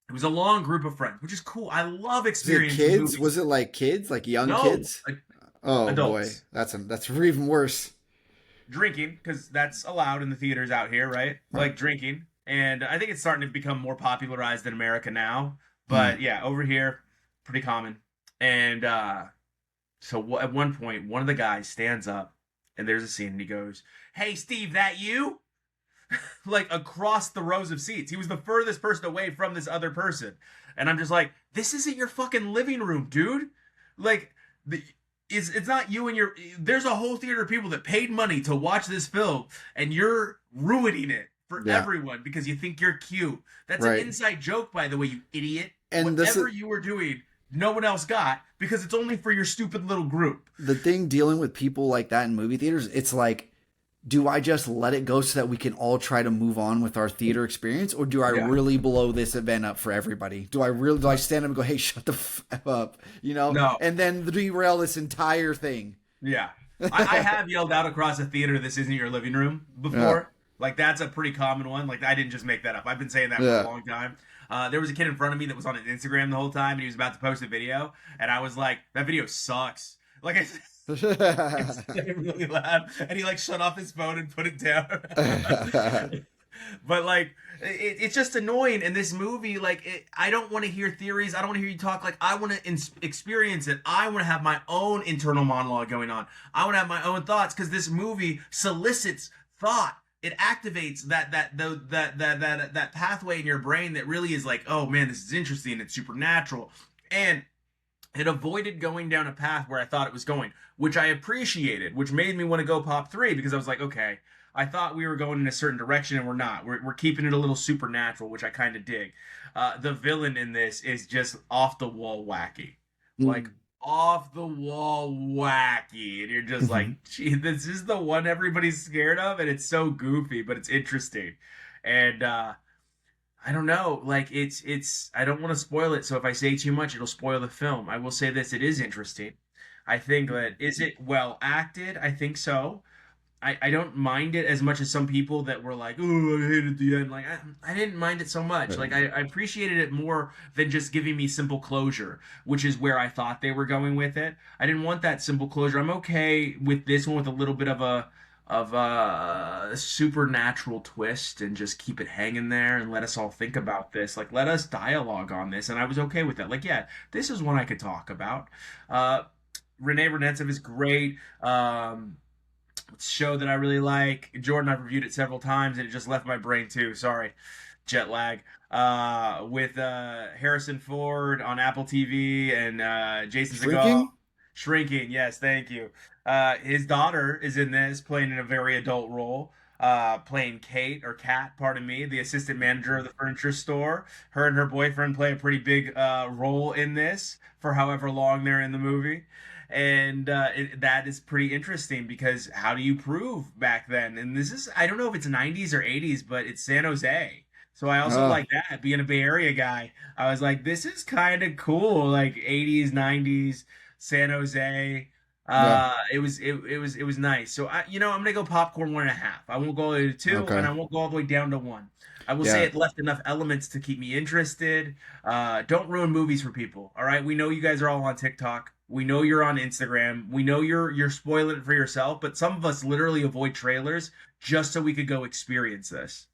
It was a long group of friends, which is cool. I love Was it experiencing kids? movies. Was it like kids, like young No, kids? like Oh boy, adults that's even worse. drinking, because that's allowed in the theaters out here, right? Right. Like drinking. And I think it's starting to become more popularized in America now. Mm. But yeah, over here, pretty common. And so at one point, one of the guys stands up and there's a scene and he goes, "Hey, Steve, that you?" Like across the rows of seats. He was the furthest person away from this other person. And I'm just like, this isn't your fucking living room, dude. Like, the, it's not you and your. There's a whole theater of people that paid money to watch this film, and you're ruining it for Yeah. everyone because you think you're cute. That's Right. an inside joke, by the way, you idiot. And this Whatever is you were doing, no one else got because it's only for your stupid little group. the thing dealing with people like that in movie theaters. It's like, do I just let it go so that we can all try to move on with our theater experience, or do I Yeah. really blow this event up for everybody? Do I stand up and go, "Hey, shut the f up," No. and then derail this entire thing? Yeah. I have yelled out across a theater, "This isn't your living room," before. Like, that's a pretty common one. Like, I didn't just make that up. I've been saying that for Yeah. a long time. There was a kid in front of me that was on Instagram the whole time, and he was about to post a video, and I was like, "That video sucks." Like, I said really loud, and he, like, shut off his phone and put it down. But, like, it's just annoying in this movie. Like, I don't want to hear theories. I don't want to hear you talk. Like, I want to experience it. I want to have my own internal monologue going on. I want to have my own thoughts because this movie solicits thought. It activates that pathway in your brain that really is like, oh man, this is interesting. It's supernatural, and it avoided going down a path where I thought it was going, which I appreciated, which made me want to go pop 3 because I was like, okay, I thought we were going in a certain direction and we're not. We're keeping it a little supernatural, which I kind of dig. The villain in this is just off the wall wacky. Like, off the wall wacky. And you're just like, gee, this is the one everybody's scared of, and it's so goofy, but it's interesting. And I don't know, like it's I don't want to spoil it, so if I say too much, it'll spoil the film. I will say this, it is interesting. I think that is it well acted? I think so. I don't mind it as much as some people that were like, oh, I hated the end. Like, I didn't mind it so much. Like, I appreciated it more than just giving me simple closure, which is where I thought they were going with it. I didn't want that simple closure. I'm okay with this one with a little bit of a supernatural twist and just keep it hanging there and let us all think about this. Like, let us dialogue on this. And I was okay with that. Like, yeah, this is one I could talk about. Renee Renetzev is great. Show that I really like. Jordan, I've reviewed it several times and it just left my brain too. Sorry, jet lag. With Harrison Ford on Apple TV and Jason Segel. Shrinking? Shrinking, yes, thank you. His daughter is in this, playing in a very adult role. Playing Kate, or Kat, pardon me, the assistant manager of the furniture store. Her and her boyfriend play a pretty big role in this for however long they're in the movie. And that is pretty interesting because how do you prove back then? And this is, I don't know if it's 90s or 80s, but it's San Jose. So I also like that, being a Bay Area guy. I was like, this is kind of cool, like 80s, 90s, San Jose. It was nice. So I'm gonna go popcorn 1.5. I won't go all the way to 2, Okay. and I won't go all the way down to 1. I will say it left enough elements to keep me interested. Don't ruin movies for people. All right, we know you guys are all on TikTok. We know you're on Instagram. We know you're spoiling it for yourself. But some of us literally avoid trailers just so we could go experience this.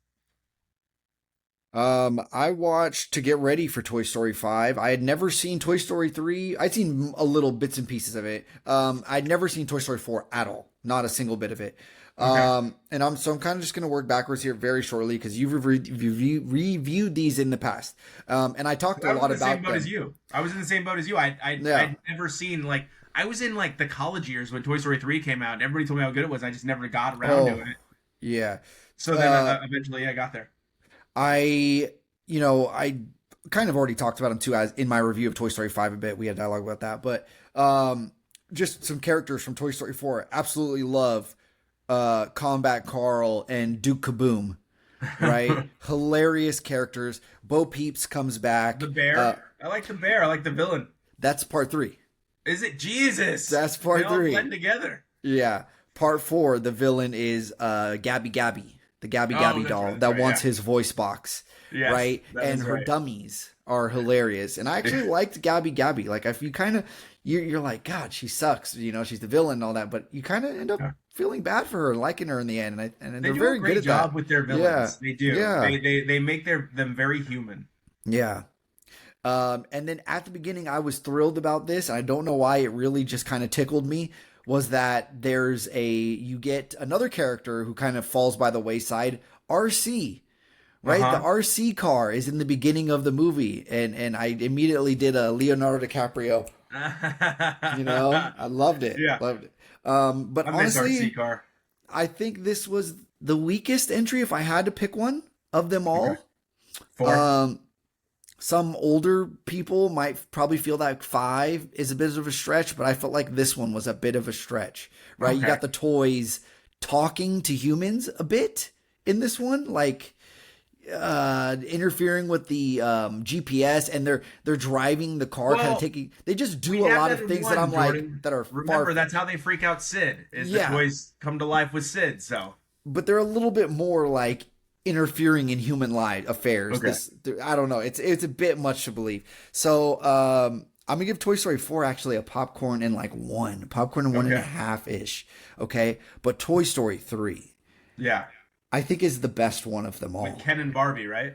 I watched to get ready for Toy Story 5. I had never seen Toy Story 3. I'd seen a little bits and pieces of it. I'd never seen Toy Story 4 at all. Not a single bit of it. Okay. And I'm kind of just going to work backwards here very shortly because you've reviewed these in the past. And I talked a lot about I was in the same boat them. as you. I was in the same boat as you. I'd never seen, like, I was in like the college years when Toy Story 3 came out and everybody told me how good it was. I just never got around to it. Yeah. So then eventually I got there. I kind of already talked about them too as in my review of Toy Story 5 a bit. We had dialogue about that, but just some characters from Toy Story 4. Absolutely love Combat Carl and Duke Kaboom. Right? Hilarious characters. Bo Peeps comes back. The bear. I like the bear. I like the villain. That's part 3. Is it Jesus? That's They part all 3. blend together. Yeah. Part 4, the villain is Gabby Gabby, the Gabby Oh, Gabby that's right. doll That's that right. wants Yeah. his voice box, Yes, right? that And is her right. dummies are hilarious. And I actually liked Gabby Gabby. Like if you kind of you're like, God, she sucks. You know, she's the villain and all that, but you kind of end up feeling bad for her and liking her in the end. And They they're do a very good great at that. job with their Yeah. villains. They do. Yeah. They make them very human. Yeah. And then at the beginning, I was thrilled about this. I don't know why it really just kind of tickled me. Was that you get another character who kind of falls by the wayside, RC, right? The Uh-huh. RC car is in the beginning of the movie, and I immediately did a Leonardo DiCaprio. You know, I loved it, Yeah. loved it. But I miss RC honestly, car. I think this was the weakest entry if I had to pick one of them Okay. all. 4. Um, some older people might probably feel that 5 is a bit of a stretch, but I felt like this one was a bit of a stretch, right? You Okay. got the toys talking to humans a bit in this one, like interfering with the GPS, and they're driving the car, kind of Well, taking. They just we do a have lot that of in things that one, I'm like Jordan. that are Remember, far. that's how they freak out Sid, is the Yeah, toys come to life with Sid, so. but they're a little bit more like interfering in human life affairs. Okay. I don't know. It's a bit much to believe. So I'm gonna give Toy Story 4 actually a popcorn and like popcorn and one and a Okay. half ish. Okay, but Toy Story 3 Yeah. I think is the best one of them With all. Ken and Barbie, right?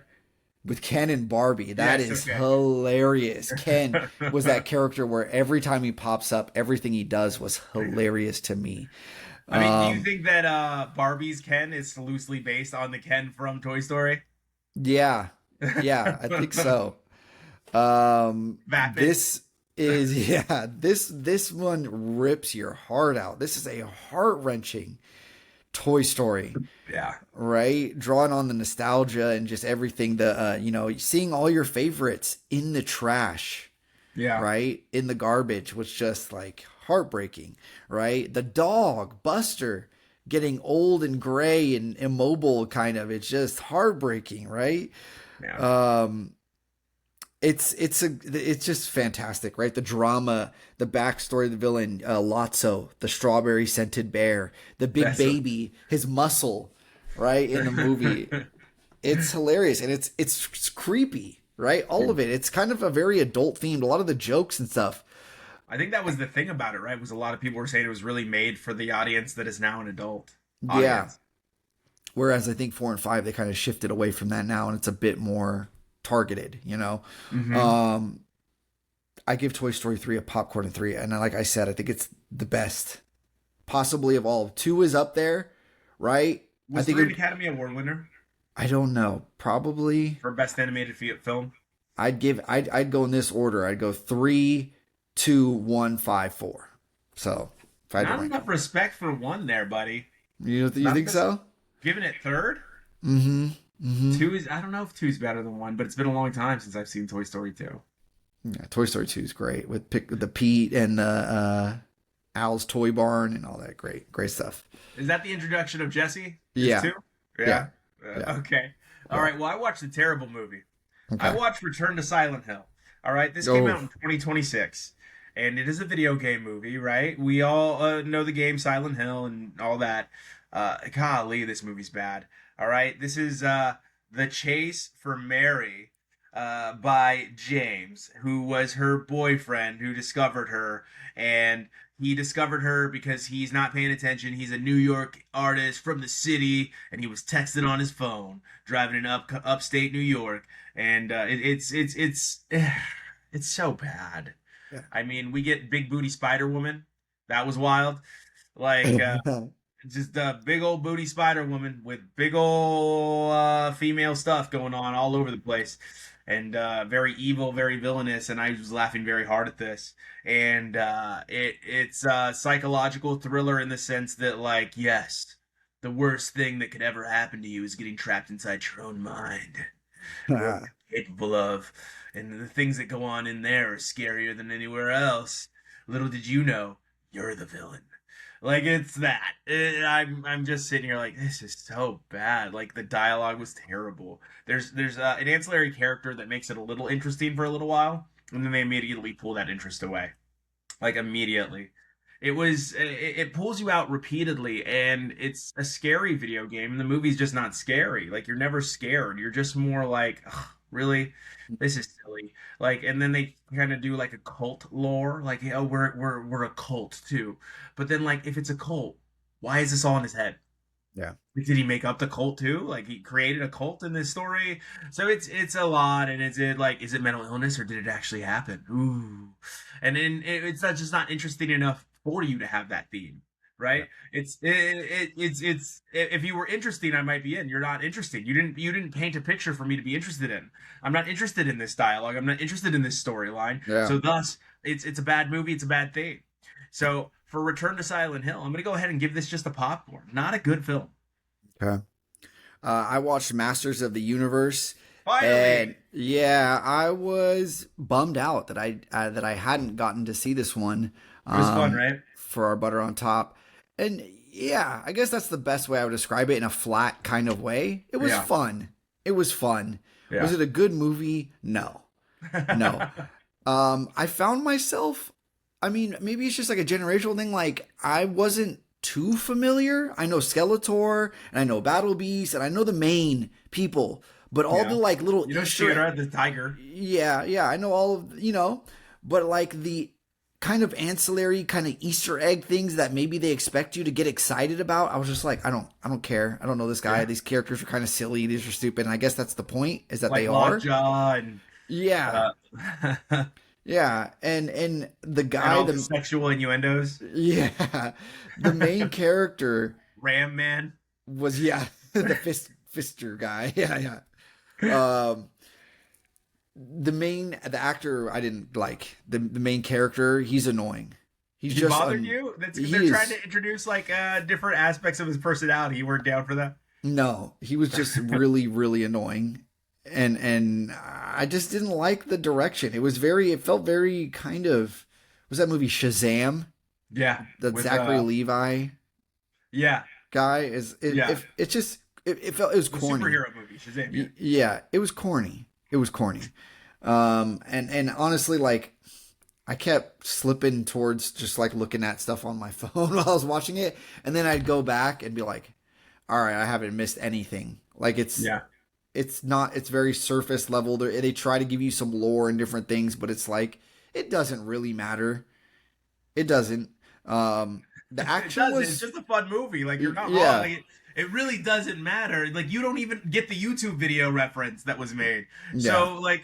With Ken and Barbie, that Yes, is okay. hilarious. Ken was that character where every time he pops up, everything he does was hilarious to me. I mean, do you Um, think that Barbie's Ken is loosely based on the Ken from Toy Story? yeah, yeah, I think so. Vapid. This is this one rips your heart out. This is a heart-wrenching Toy Story, Yeah. right? Drawing on the nostalgia and just everything. Seeing all your favorites in the trash, Yeah. right? In the garbage was just like heartbreaking, right? The dog, Buster, getting old and gray and immobile, kind of. It's just heartbreaking, right? Yeah. Um, it's just fantastic, right? The drama, the backstory of the villain, Lotso, the strawberry scented bear, the big That's baby, his muscle, right, in the movie. It's hilarious and it's creepy, right? All of it. It's kind of a very adult themed. A lot of the jokes and stuff. I think that was the thing about it, right? Was a lot of people were saying it was really made for the audience that is now an adult Yeah. audience. Whereas I think 4 and 5 they kind of shifted away from that now, and it's a bit more targeted. Hmm. I give Toy Story 3 a popcorn and 3, and like I said, I think it's the best, possibly of all. 2 is up there, right? I Was think 3 an Academy Award winner I don't know, probably. for Best Animated Film? I'd go in this order. I'd go 3, 2, 1, 5, 4. So if I had to Not rank enough them, respect for 1 there, buddy. you Not think this, so? giving it 3rd? Mm-hmm. Mm-hmm. 2 is, I don't know if 2 is better than 1, but it's been a long time since I've seen Toy Story 2. Yeah, Toy Story 2 is great with the Pete and the Al's Toy Barn and all that great stuff. Is that the introduction of Jesse? Yeah. 2? Yeah. Yeah. Okay. All Yeah. right. Well, I watched a terrible movie. I Okay. watched Return to Silent Hill. All right. This came Oh. out in 2026, and it is a video game movie, right? We all know the game Silent Hill and all that. Golly, this movie's bad. All right. This is The Chase for Mary by James, who was her boyfriend who discovered her. And he discovered her because he's not paying attention. He's a New York artist from the city, and he was texting on his phone, driving in upstate New York. And it's so bad. Yeah. I mean, we get Big Booty Spider Woman. That was wild. Like, just a big old booty Spider Woman with big old female stuff going on all over the place, and very evil, very villainous. And I was laughing very hard at this. And it's a psychological thriller in the sense that, like, yes, the worst thing that could ever happen to you is getting trapped inside your own mind. What you're capable of, and the things that go on in there are scarier than anywhere else. Little did you know, you're the villain. Like, it's that. I'm just sitting here like, this is so bad. Like, the dialogue was terrible. There's an ancillary character that makes it a little interesting for a little while, and then they immediately pull that interest away. like immediately. It pulls you out repeatedly, and it's a scary video game, and the movie's just not scary. Like you're never scared. You're just more like, "Ugh, really, this is silly." Like, and then they kind of do like a cult lore, like, oh, we're a cult too. But then like, if it's a cult, why is this all in his head? Yeah. Like, did he make up the cult too? Like he created a cult in this story. So it's a lot, and is it mental illness or did it actually happen? Ooh, and then it's not just not interesting enough for you to have that theme, Yeah. right? It's if you were interesting, I might be in. You're not interesting. You didn't paint a picture for me to be interested in. I'm not interested in this dialogue. I'm not interested in this storyline. Yeah. So thus, it's a bad movie. It's a bad theme. So for Return to Silent Hill, I'm gonna go ahead and give this just a popcorn. Not a good film. Okay. I watched Masters of the Universe, and Finally, yeah, I was bummed out that I hadn't gotten to see this one. it was fun, right? For our butter on top, and yeah, I guess that's the best way I would describe it, in a flat kind of way. It was Yeah, fun. It was fun. Was yeah. it a good movie? No, no. I found myself. I mean, maybe it's just like a generational thing. Like I wasn't too familiar. I know Skeletor and I know Battle Beast and I know the main people, but all the Yeah. like little You know Easter, Shira the tiger. yeah, yeah, I know all of but like the kind of ancillary kind of Easter egg things that maybe they expect you to get excited about. I was just like, I don't care. I don't know this guy. Yeah. These characters are kind of silly. These are stupid. And I guess that's the point, is that Like they are. Lockjaw and Yeah. and Yeah. And the guy, all the the sexual innuendos. yeah, the main character Ram Man. was, yeah, the fister guy. Yeah, yeah. The actor I didn't like. The main character, he's annoying. He's He just bothered you? he They're trying is to introduce like different aspects of his personality. You weren't down for that? no, he was just really really annoying. And I just didn't like the direction. It felt very kind of, was that movie Shazam? Yeah. The With Zachary Levi yeah. guy Yeah. it felt, it was The corny. superhero movie, Shazam. Yeah. Yeah, it was corny. It was corny. And honestly, like I kept slipping towards just like looking at stuff on my phone while I was watching it, and then I'd go back and be like, "All right, I haven't missed anything." Like Yeah. it's not, it's very surface level. They try to give you some lore and different things, but it's like it doesn't really matter. It doesn't. The It action doesn't. was, It's just a fun movie. Like you're not yeah, wrong. Like, it really doesn't matter. Like you don't even get the YouTube video reference that was made. yeah. So like,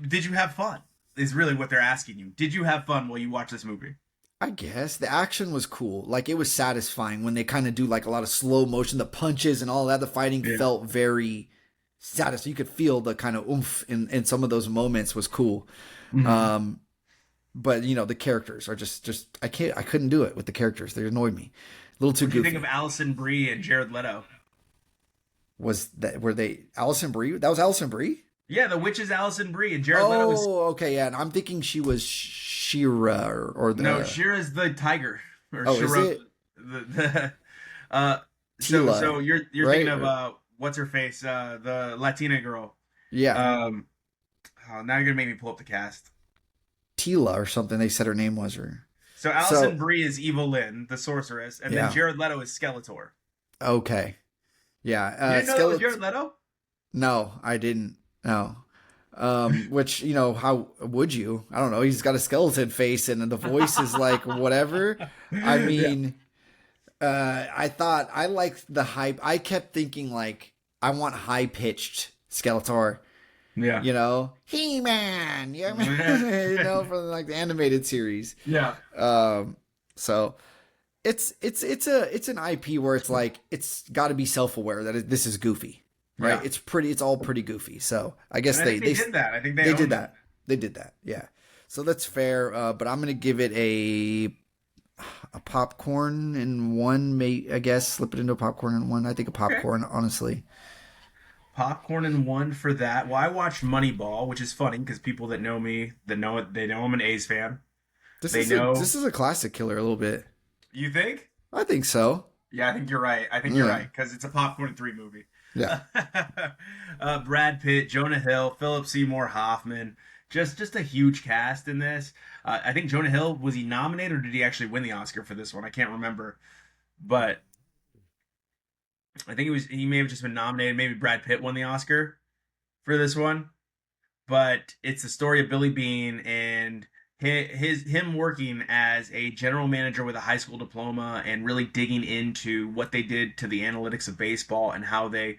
did you have fun? Is really what they're asking you. Did you have fun while you watch this movie? I guess the action was cool. Like it was satisfying when they kind of do like a lot of slow motion, the punches and all that. The fighting Yeah. felt very satisfying. You could feel the kind of oomph in some of those moments was cool. Mm-hmm. But the characters are just I couldn't do it with the characters. They annoyed me. A little too What do you think goofy. of Alison Brie and Jared Leto? Were they Alison Brie? That was Alison Brie? Yeah, the witch is Alison Brie and Jared Leto is Oh, okay, yeah. And I'm thinking she was Shira or no. the Shira's the tiger or oh, is Shira. it The uh. Tila, So you're right? thinking of what's her face the Latina girl. Yeah, Oh, now you're gonna make me pull up the cast. Tila or something. They said her name was her. So Alison Brie is Evil Lynn, the sorceress, and Yeah. then Jared Leto is Skeletor. Okay. Yeah. You didn't know that was Jared Leto? No, I didn't. No. Which, how would you? I don't know. He's got a skeleton face and the voice is like whatever. I mean, I thought I liked the hype. I kept thinking like, I want high pitched Skeletor, Yeah. He-Man, from like the animated series. Yeah. So it's an IP where it's like it's got to be self-aware that this is goofy, right? Yeah. It's all pretty goofy. So I guess And I think they did that. I think they did owned that. They did that. Yeah. So that's fair. But I'm gonna give it a popcorn and one. I guess slip it into a popcorn and one. I think a popcorn, honestly. Popcorn and one for that. Well, I watched Moneyball, which is funny because people that know me, that know it, they know I'm an A's fan. This They is know. this is a classic killer a little bit. You think? I think so. Yeah, I think you're right. I think you're Yeah. right because it's a popcorn 3 movie. Yeah. Brad Pitt, Jonah Hill, Philip Seymour Hoffman, just a huge cast in this. I think Jonah Hill, was he nominated or did he actually win the Oscar for this one? I can't remember, but I think he may have just been nominated. Maybe Brad Pitt won the Oscar for this one, but it's the story of Billy Bean and him working as a general manager with a high school diploma and really digging into what they did to the analytics of baseball and how they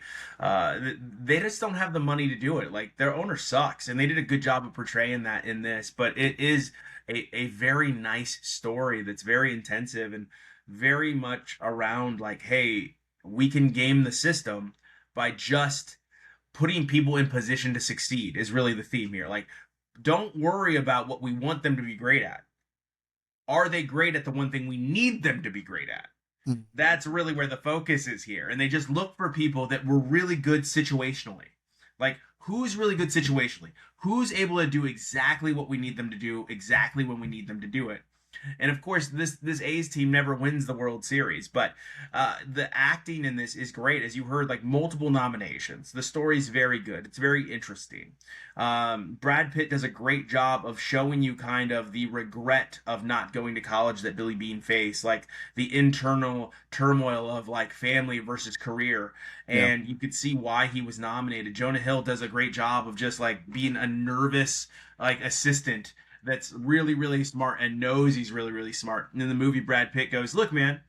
just don't have the money to do it. Like their owner sucks, and they did a good job of portraying that in this. But it is a very nice story that's very intensive and very much around like, hey, we can game the system by just putting people in position to succeed is really the theme here. Like, don't worry about what we want them to be great at. Are they great at the one thing we need them to be great at? Mm. That's really where the focus is here. And they just look for people that were really good situationally. Like, who's really good situationally? Who's able to do exactly what we need them to do, exactly when we need them to do it? And of course, this A's team never wins the World Series, but the acting in this is great. As you heard, like multiple nominations. The story's very good. It's very interesting. Brad Pitt does a great job of showing you kind of the regret of not going to college that Billy Bean faced, like the internal turmoil of like family versus career. Yeah. And you could see why he was nominated. Jonah Hill does a great job of just like being a nervous like assistant that's really, really smart and knows he's really, really smart. And in the movie, Brad Pitt goes, look, man,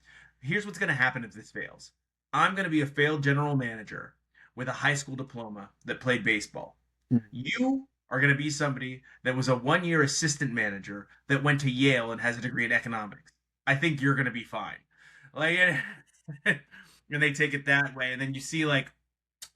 here's what's going to happen if this fails. I'm going to be a failed general manager with a high school diploma that played baseball. Mm. You are going to be somebody that was a 1-year assistant manager that went to Yale and has a degree in economics. I think you're going to be fine. Like, and they take it that way. And then you see like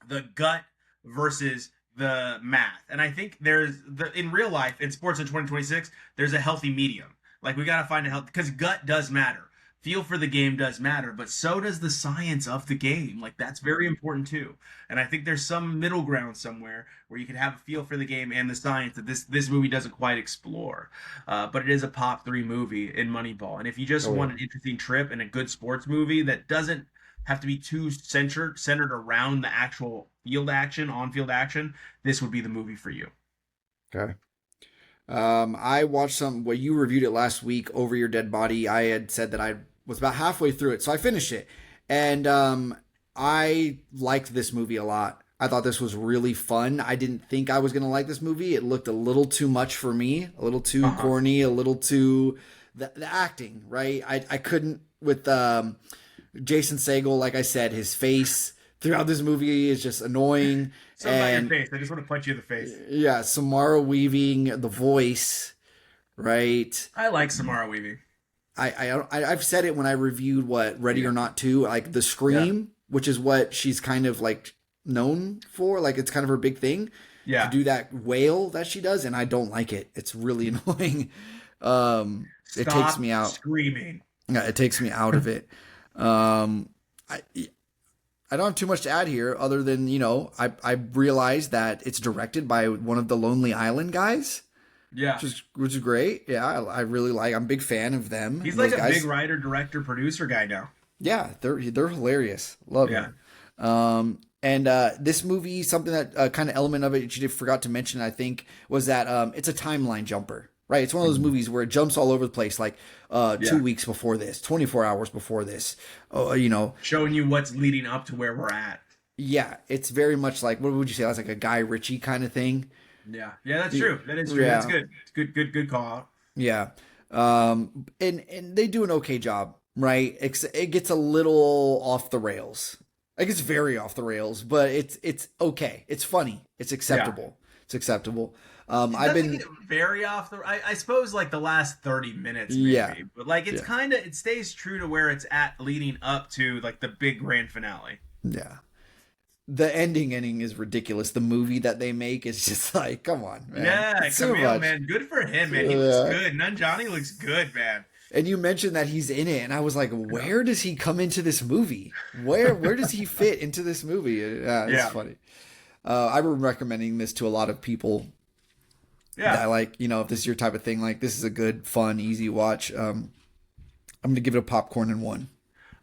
the gut versus the math. And I think in real life, in sports in 2026, there's a healthy medium. Like we got to find a health, because gut does matter. Feel for the game does matter, but so does the science of the game. Like that's very important too. And I think there's some middle ground somewhere where you can have a feel for the game and the science that this movie doesn't quite explore. But it is a pop 3 movie in Moneyball. And if you just want an interesting trip and a good sports movie that doesn't have to be too centered around the actual field action, on-field action, this would be the movie for you. Okay. I watched well, you reviewed it last week, Over Your Dead Body. I had said that I was about halfway through it, so I finished it. And I liked this movie a lot. I thought this was really fun. I didn't think I was going to like this movie. It looked a little too much for me, a little too corny, a little too... The acting, right? I couldn't... With Jason Segel, like I said, his face throughout this movie is just annoying. So about your face. I just want to punch you in the face. Yeah, Samara Weaving, the voice, right? I like Samara Weaving. I've said it when I reviewed Ready or Not 2, like the scream, which is what she's kind of like known for, like it's kind of her big thing. Yeah. To do that wail that she does, and I don't like it. It's really annoying. It takes me out. Screaming. Yeah, it takes me out of it. I don't have too much to add here other than, I realized that it's directed by one of the Lonely Island guys. Yeah. Which is great. Yeah, I really I'm a big fan of them. He's like a big writer, director, producer guy now. Yeah, they're hilarious. Love them. And this movie, something that kind of element of it you forgot to mention, I think, was that it's a timeline jumper. Right, it's one of those movies where it jumps all over the place, like 2 weeks before this, 24 hours before this, showing you what's leading up to where we're at. Yeah, it's very much like, what would you say? That's like a Guy Ritchie kind of thing. Yeah, that's true. That is true. Yeah. That's good. It's good call out. Yeah, and they do an okay job, right? It gets a little off the rails. Like it's very off the rails, but it's okay. It's funny. It's acceptable. Yeah. It's acceptable. I've been very off the. I suppose like the last 30 minutes, maybe, but like it's kind of it stays true to where it's at leading up to like the big grand finale. Yeah, the ending is ridiculous. The movie that they make is just like, come on, man. Yeah, Camille, man, good for him, man. He looks good. Nanjiani looks good, man. And you mentioned that he's in it, and I was like, where does he come into this movie? Where does he fit into this movie? Yeah, it's funny. I've been recommending this to a lot of people. Yeah, that like, if this is your type of thing, like this is a good, fun, easy watch. I'm gonna give it a popcorn and 1.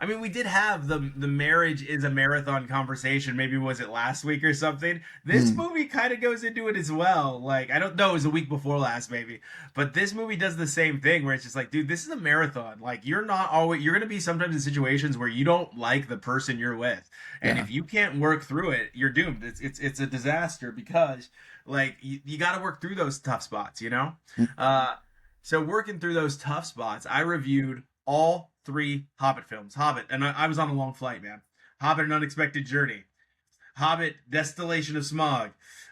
I mean, we did have the marriage is a marathon conversation. Maybe was it last week or something? This Mm, movie kind of goes into it as well. Like, I don't know, it was a week before last, maybe, but this movie does the same thing where it's just like, dude, this is a marathon. Like, you're gonna be sometimes in situations where you don't like the person you're with, and yeah. if you can't work through it, you're doomed. It's a disaster because like you got to work through those tough spots, you know. Mm. Uh, so working through those tough spots, I reviewed all three Hobbit films. Hobbit, and I was on a long flight, man. Hobbit: An Unexpected Journey, Hobbit: Destillation of Smog,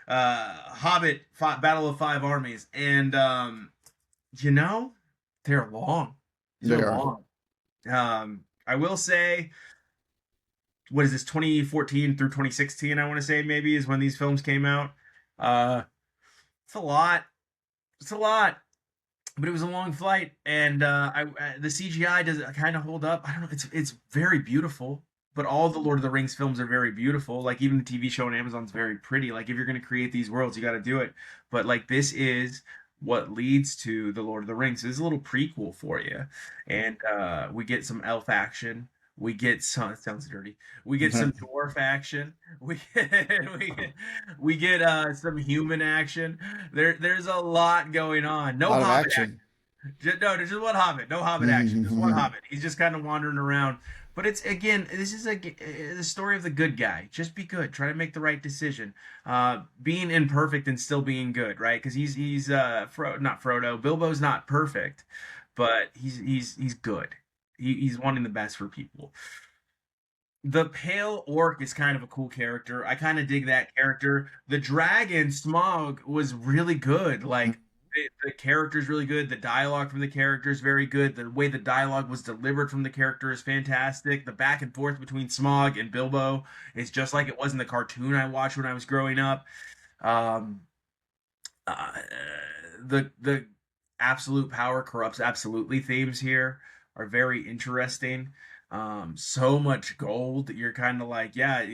Hobbit: Battle of Five Armies, and you know, they're long. They They're are. long. I will say, what is this? 2014 through 2016, I want to say maybe is when these films came out. Uh, it's a lot. It's a lot. But it was a long flight, and the CGI does kind of hold up. I don't know. It's very beautiful, but all the Lord of the Rings films are very beautiful. Like even the TV show on Amazon's very pretty. Like if you're gonna create these worlds, you got to do it. But like this is what leads to the Lord of the Rings. This is a little prequel for you, and we get some elf action. We get some. It sounds dirty. We get some dwarf action. We we get some human action. There's a lot going on. A No lot of Hobbit action. no, there's just one Hobbit. No Hobbit action. Just one Hobbit. He's just kind of wandering around. But it's again, this is the story of the good guy. Just be good. Try to make the right decision. Being imperfect and still being good, right? Because he's not Frodo. Bilbo's not perfect, but he's good. He's wanting the best for people. The pale orc is kind of a cool character. I kind of dig that character. The dragon Smog was really good. Like the character's really good. The dialogue from the character is very good. The way the dialogue was delivered from the character is fantastic. The back and forth between Smog and Bilbo is just like it was in the cartoon I watched when I was growing up. Um, uh, the absolute power corrupts absolutely themes here are very interesting. So much gold that you're kind of like, yeah,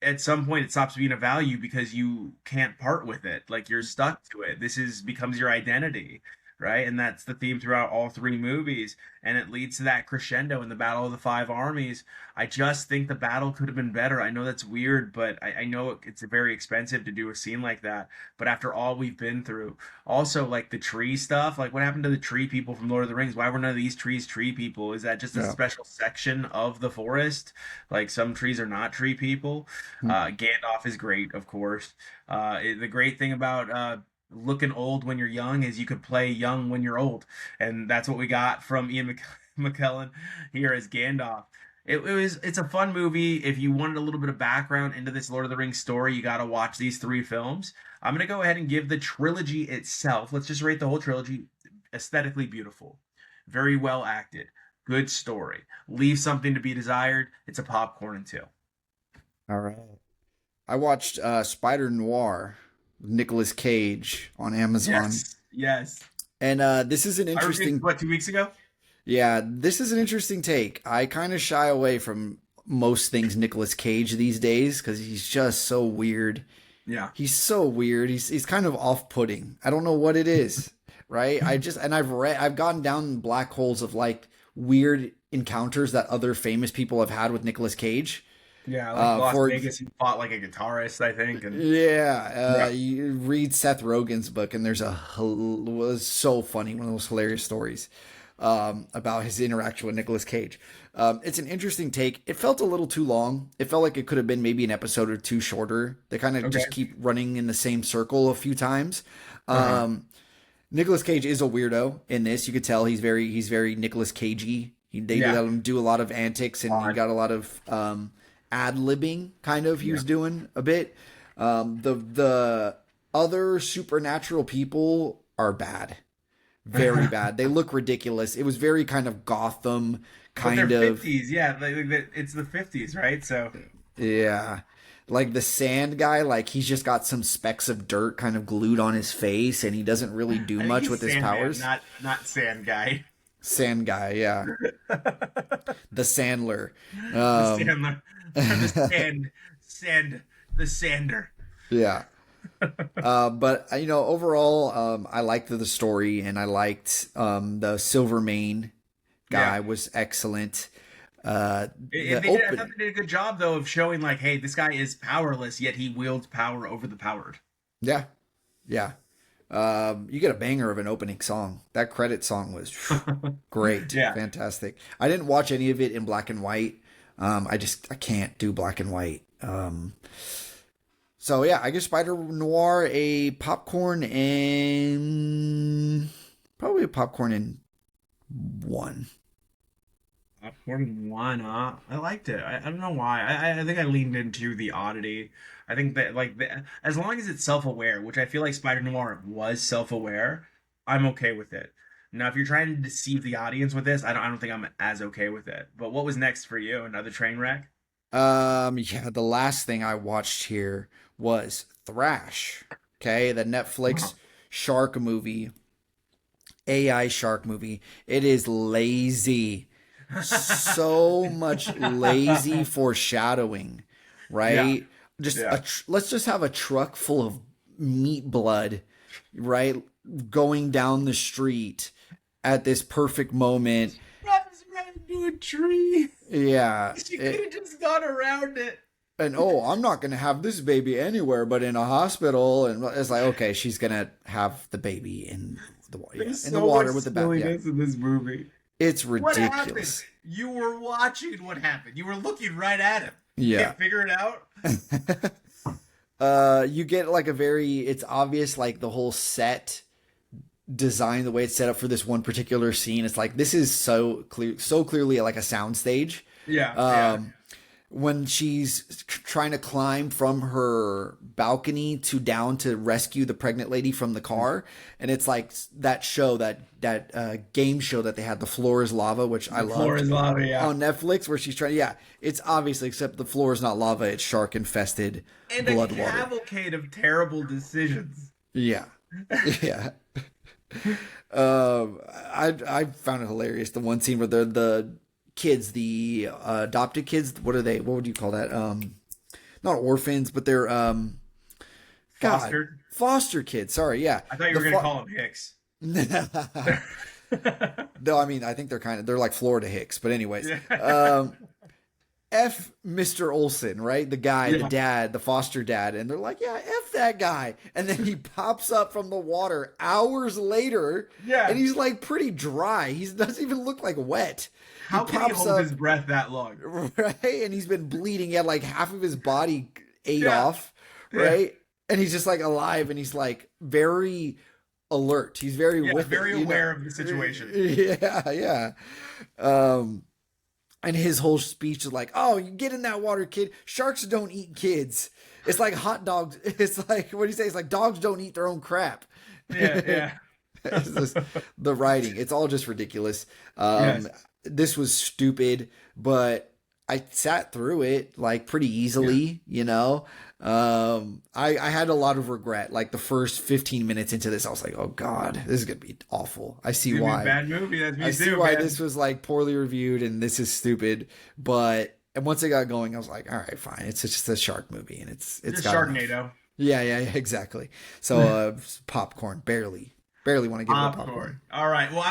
at some point it stops being a value because you can't part with it. Like you're stuck to it. This is becomes your identity, right? And that's the theme throughout all three movies. And it leads to that crescendo in the Battle of the Five Armies. I just think the battle could have been better. I know that's weird, but I know it's very expensive to do a scene like that. But after all we've been through, also like the tree stuff, like what happened to the tree people from Lord of the Rings? Why were none of these trees tree people? Is that just a Yeah. special section of the forest? Like some trees are not tree people. Gandalf is great, of course. The great thing about looking old when you're young is you could play young when you're old, and that's what we got from Ian McKellen here as Gandalf. It's a fun movie. If you wanted a little bit of background into this Lord of the Rings story, you got to watch these three films. I'm gonna go ahead and give the trilogy itself. Let's just rate the whole trilogy. Aesthetically beautiful, very well acted, good story. Leaves something to be desired. It's a popcorn and two. All right. I watched Spider Noir with Nicolas Cage on Amazon. Yes, yes. And this is an I reviewed interesting, what 2 weeks ago. yeah, this is an interesting take. I kind of shy away from most things Nicolas Cage these days because he's just so weird. Yeah. He's so weird. He's kind of off-putting. I don't know what it is, right? I've gone down black holes of like weird encounters that other famous people have had with Nicolas Cage. Yeah, like Las For Vegas, he fought like a guitarist, I think, and Yeah, yeah, you read Seth Rogen's book, and there's was so funny, one of those hilarious stories about his interaction with Nicolas Cage. It's an interesting take. It felt a little too long. It felt like it could have been maybe an episode or two shorter. They kind of okay, just keep running in the same circle a few times. uh-huh, Nicolas Cage is a weirdo in this. You could tell he's very Nicolas Cagey. They yeah, let him do a lot of antics, and he odd, got a lot of ad libbing. Kind of, he yeah. was doing a bit. The other supernatural people are bad, very bad. They look ridiculous. It was very kind of Gotham, But they're kind of, 50s, yeah, it's the 50s, right? So yeah. Like the sand guy, like he's just got some specks of dirt kind of glued on his face, and he doesn't really do I think much he's with his Sandman, powers. not Sand Guy. Sand guy, yeah. The The Sandler. Um, Sandler, the sand, the Sander. yeah. But overall, I liked the story, and I liked the Silvermane guy Yeah, was excellent. The I thought opening. they did a good job though of showing like, hey, this guy is powerless, yet he wields power over the powered. Yeah, yeah. You get a banger of an opening song. That credit song was great, Yeah. fantastic. I didn't watch any of it in black and white. I can't do black and white. So yeah, I give Spider Noir a popcorn and probably a popcorn and one. Popcorn one, I liked it. I don't know why. I think I leaned into the oddity. I think that as long as it's self-aware, which I feel like Spider Noir was self-aware, I'm okay with it. Now, if you're trying to deceive the audience with this, I don't think I'm as okay with it. But what was next for you? Another train wreck? Yeah, the last thing I watched here was Thrash. Okay, the Huh. Netflix shark movie, AI shark movie. It is lazy. So much lazy foreshadowing, Yeah, right? Just yeah. let's just have a truck full of meat blood, right? Going down the street at this perfect moment. Runs right into a tree. Yeah. She could have just gone around it. And oh, I'm not going to have this baby anywhere but in a hospital. And it's like, okay, she's going to have the baby in the water, yeah, There's in the so much water with the baby. Yeah. silliness in this movie. It's What happened? ridiculous. You were watching what happened. You were looking right at him. You Yeah. can't figure it out. You get like it's obvious, like the whole set design, the way it's set up for this one particular scene. It's like, this is so clearly like a sound stage. Yeah, yeah. Um, when she's trying to climb from her balcony down to rescue the pregnant lady from the car, and it's like that show, that game show that they had, The Floor is Lava, which I The floor loved is lava, yeah. on Netflix, where she's trying. Yeah, it's obviously, except the floor is not lava; it's shark infested And a blood water. cavalcade of terrible decisions. Yeah, yeah. I found it hilarious, the one scene where the kids, the adopted kids. What are they? What would you call that? Not orphans, but they're God, Fostered. foster kids. Sorry, yeah. I thought you were going to call him Hicks. No, I mean, I think they're like Florida Hicks, but anyways. Yeah. F Mr. Olson, right? The guy, the Yeah. dad, the foster dad. And they're like, yeah, F that guy. And then he pops up from the water hours later. Yeah. And he's like pretty dry. He doesn't even look like wet. How can he hold his breath that long? Right? And he's been bleeding. He had like half of his body ate Yeah. off, right? And he's just like alive, and he's like very alert. He's very Yeah, with very it, you know? aware of the situation. Yeah, yeah. And his whole speech is like, "Oh, you get in that water, kid. Sharks don't eat kids. It's like hot dogs. It's like, what do you say? It's like dogs don't eat their own crap." Yeah, yeah. It's just, the writing, it's all just ridiculous. Yes. This was stupid, but I sat through it like pretty easily, you know. I had a lot of regret. Like the first 15 minutes into this, I was like, "Oh God, this is gonna be awful." I see It's gonna be a why. bad movie. That's me I see too, why man. this was like poorly reviewed, and this is stupid. But and once it got going, I was like, "All right, fine. It's just a shark movie, and it's Just got enough." Sharknado. Yeah, yeah, yeah, exactly. So popcorn, barely want to give it a popcorn. Popcorn. All right. Well,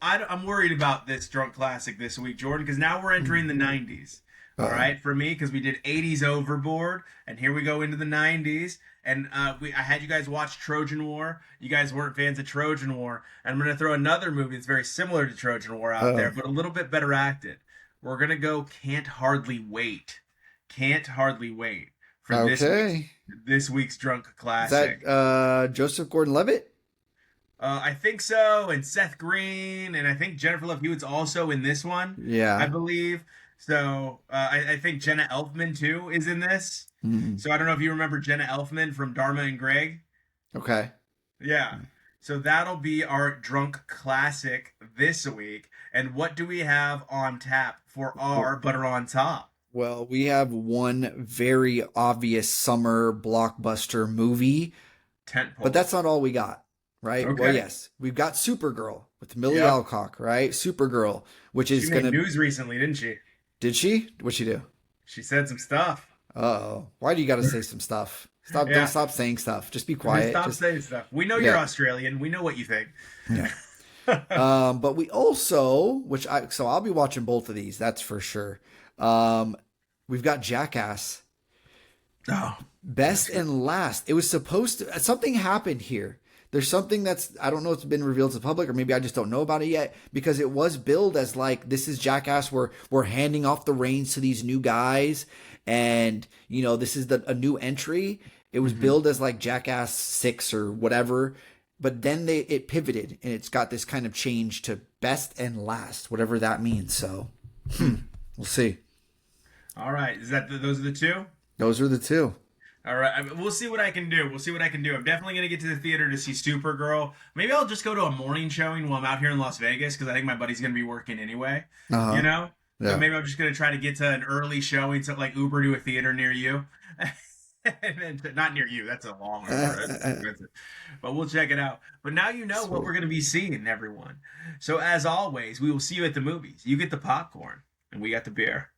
I'm worried about this drunk classic this week, Jordan, because now we're entering the 90s. All Uh-oh. right, for me, because we did 80s Overboard, and here we go into the 90s. And I had you guys watch Trojan War. You guys weren't fans of Trojan War. And I'm going to throw another movie that's very similar to Trojan War out there, but a little bit better acted. We're going to go Can't Hardly Wait. Can't Hardly Wait for Okay. this week's drunk Is classic. that Joseph Gordon-Levitt? I think so, and Seth Green, and I think Jennifer Love Hewitt's also in this one, I Yeah. believe. So I think Jenna Elfman too is in this. Mhm. So I don't know if you remember Jenna Elfman from Dharma and Greg. Okay. Yeah. So that'll be our drunk classic this week. And what do we have on tap for our Butter on Top? Well, we have one very obvious summer blockbuster movie, Tentpole. but that's not all we got, right? Well, Okay. yes, we've got Supergirl with Millie Yep. Alcock, right? Supergirl, which She is made gonna. news recently, didn't she? Did she? What'd she do? She said some stuff. Uh-oh. Why do you got to say some stuff? Stop! Yeah. Don't stop saying stuff. Just be quiet. Stop Just saying stuff. We know you're Yeah. Australian. We know what you think. yeah. But we also, so I'll be watching both of these, that's for sure. We've got Jackass. Oh, that's Best good. and last. It was supposed to, something happened here. There's something that's, I don't know if it's been revealed to the public, or maybe I just don't know about it yet, because it was billed as like, this is Jackass, we're handing off the reins to these new guys, and this is a new entry. It was Mhm. billed as like Jackass 6 or whatever, but then it pivoted and it's got this kind of change to best and last, whatever that means. So we'll see. All right. Those are the two? Those are the two. All right. We'll see what I can do. We'll see what I can do. I'm definitely going to get to the theater to see Supergirl. Maybe I'll just go to a morning showing while I'm out here in Las Vegas because I think my buddy's going to be working anyway, you Uh-huh. know? So Yeah. maybe I'm just going to try to get to an early showing, so like Uber to a theater near you. And then, not near you. That's a long Uber. That's expensive. But we'll check it out. But now you know what Sweet. we're going to be seeing, everyone. So as always, we will see you at the movies. You get the popcorn, and we got the beer.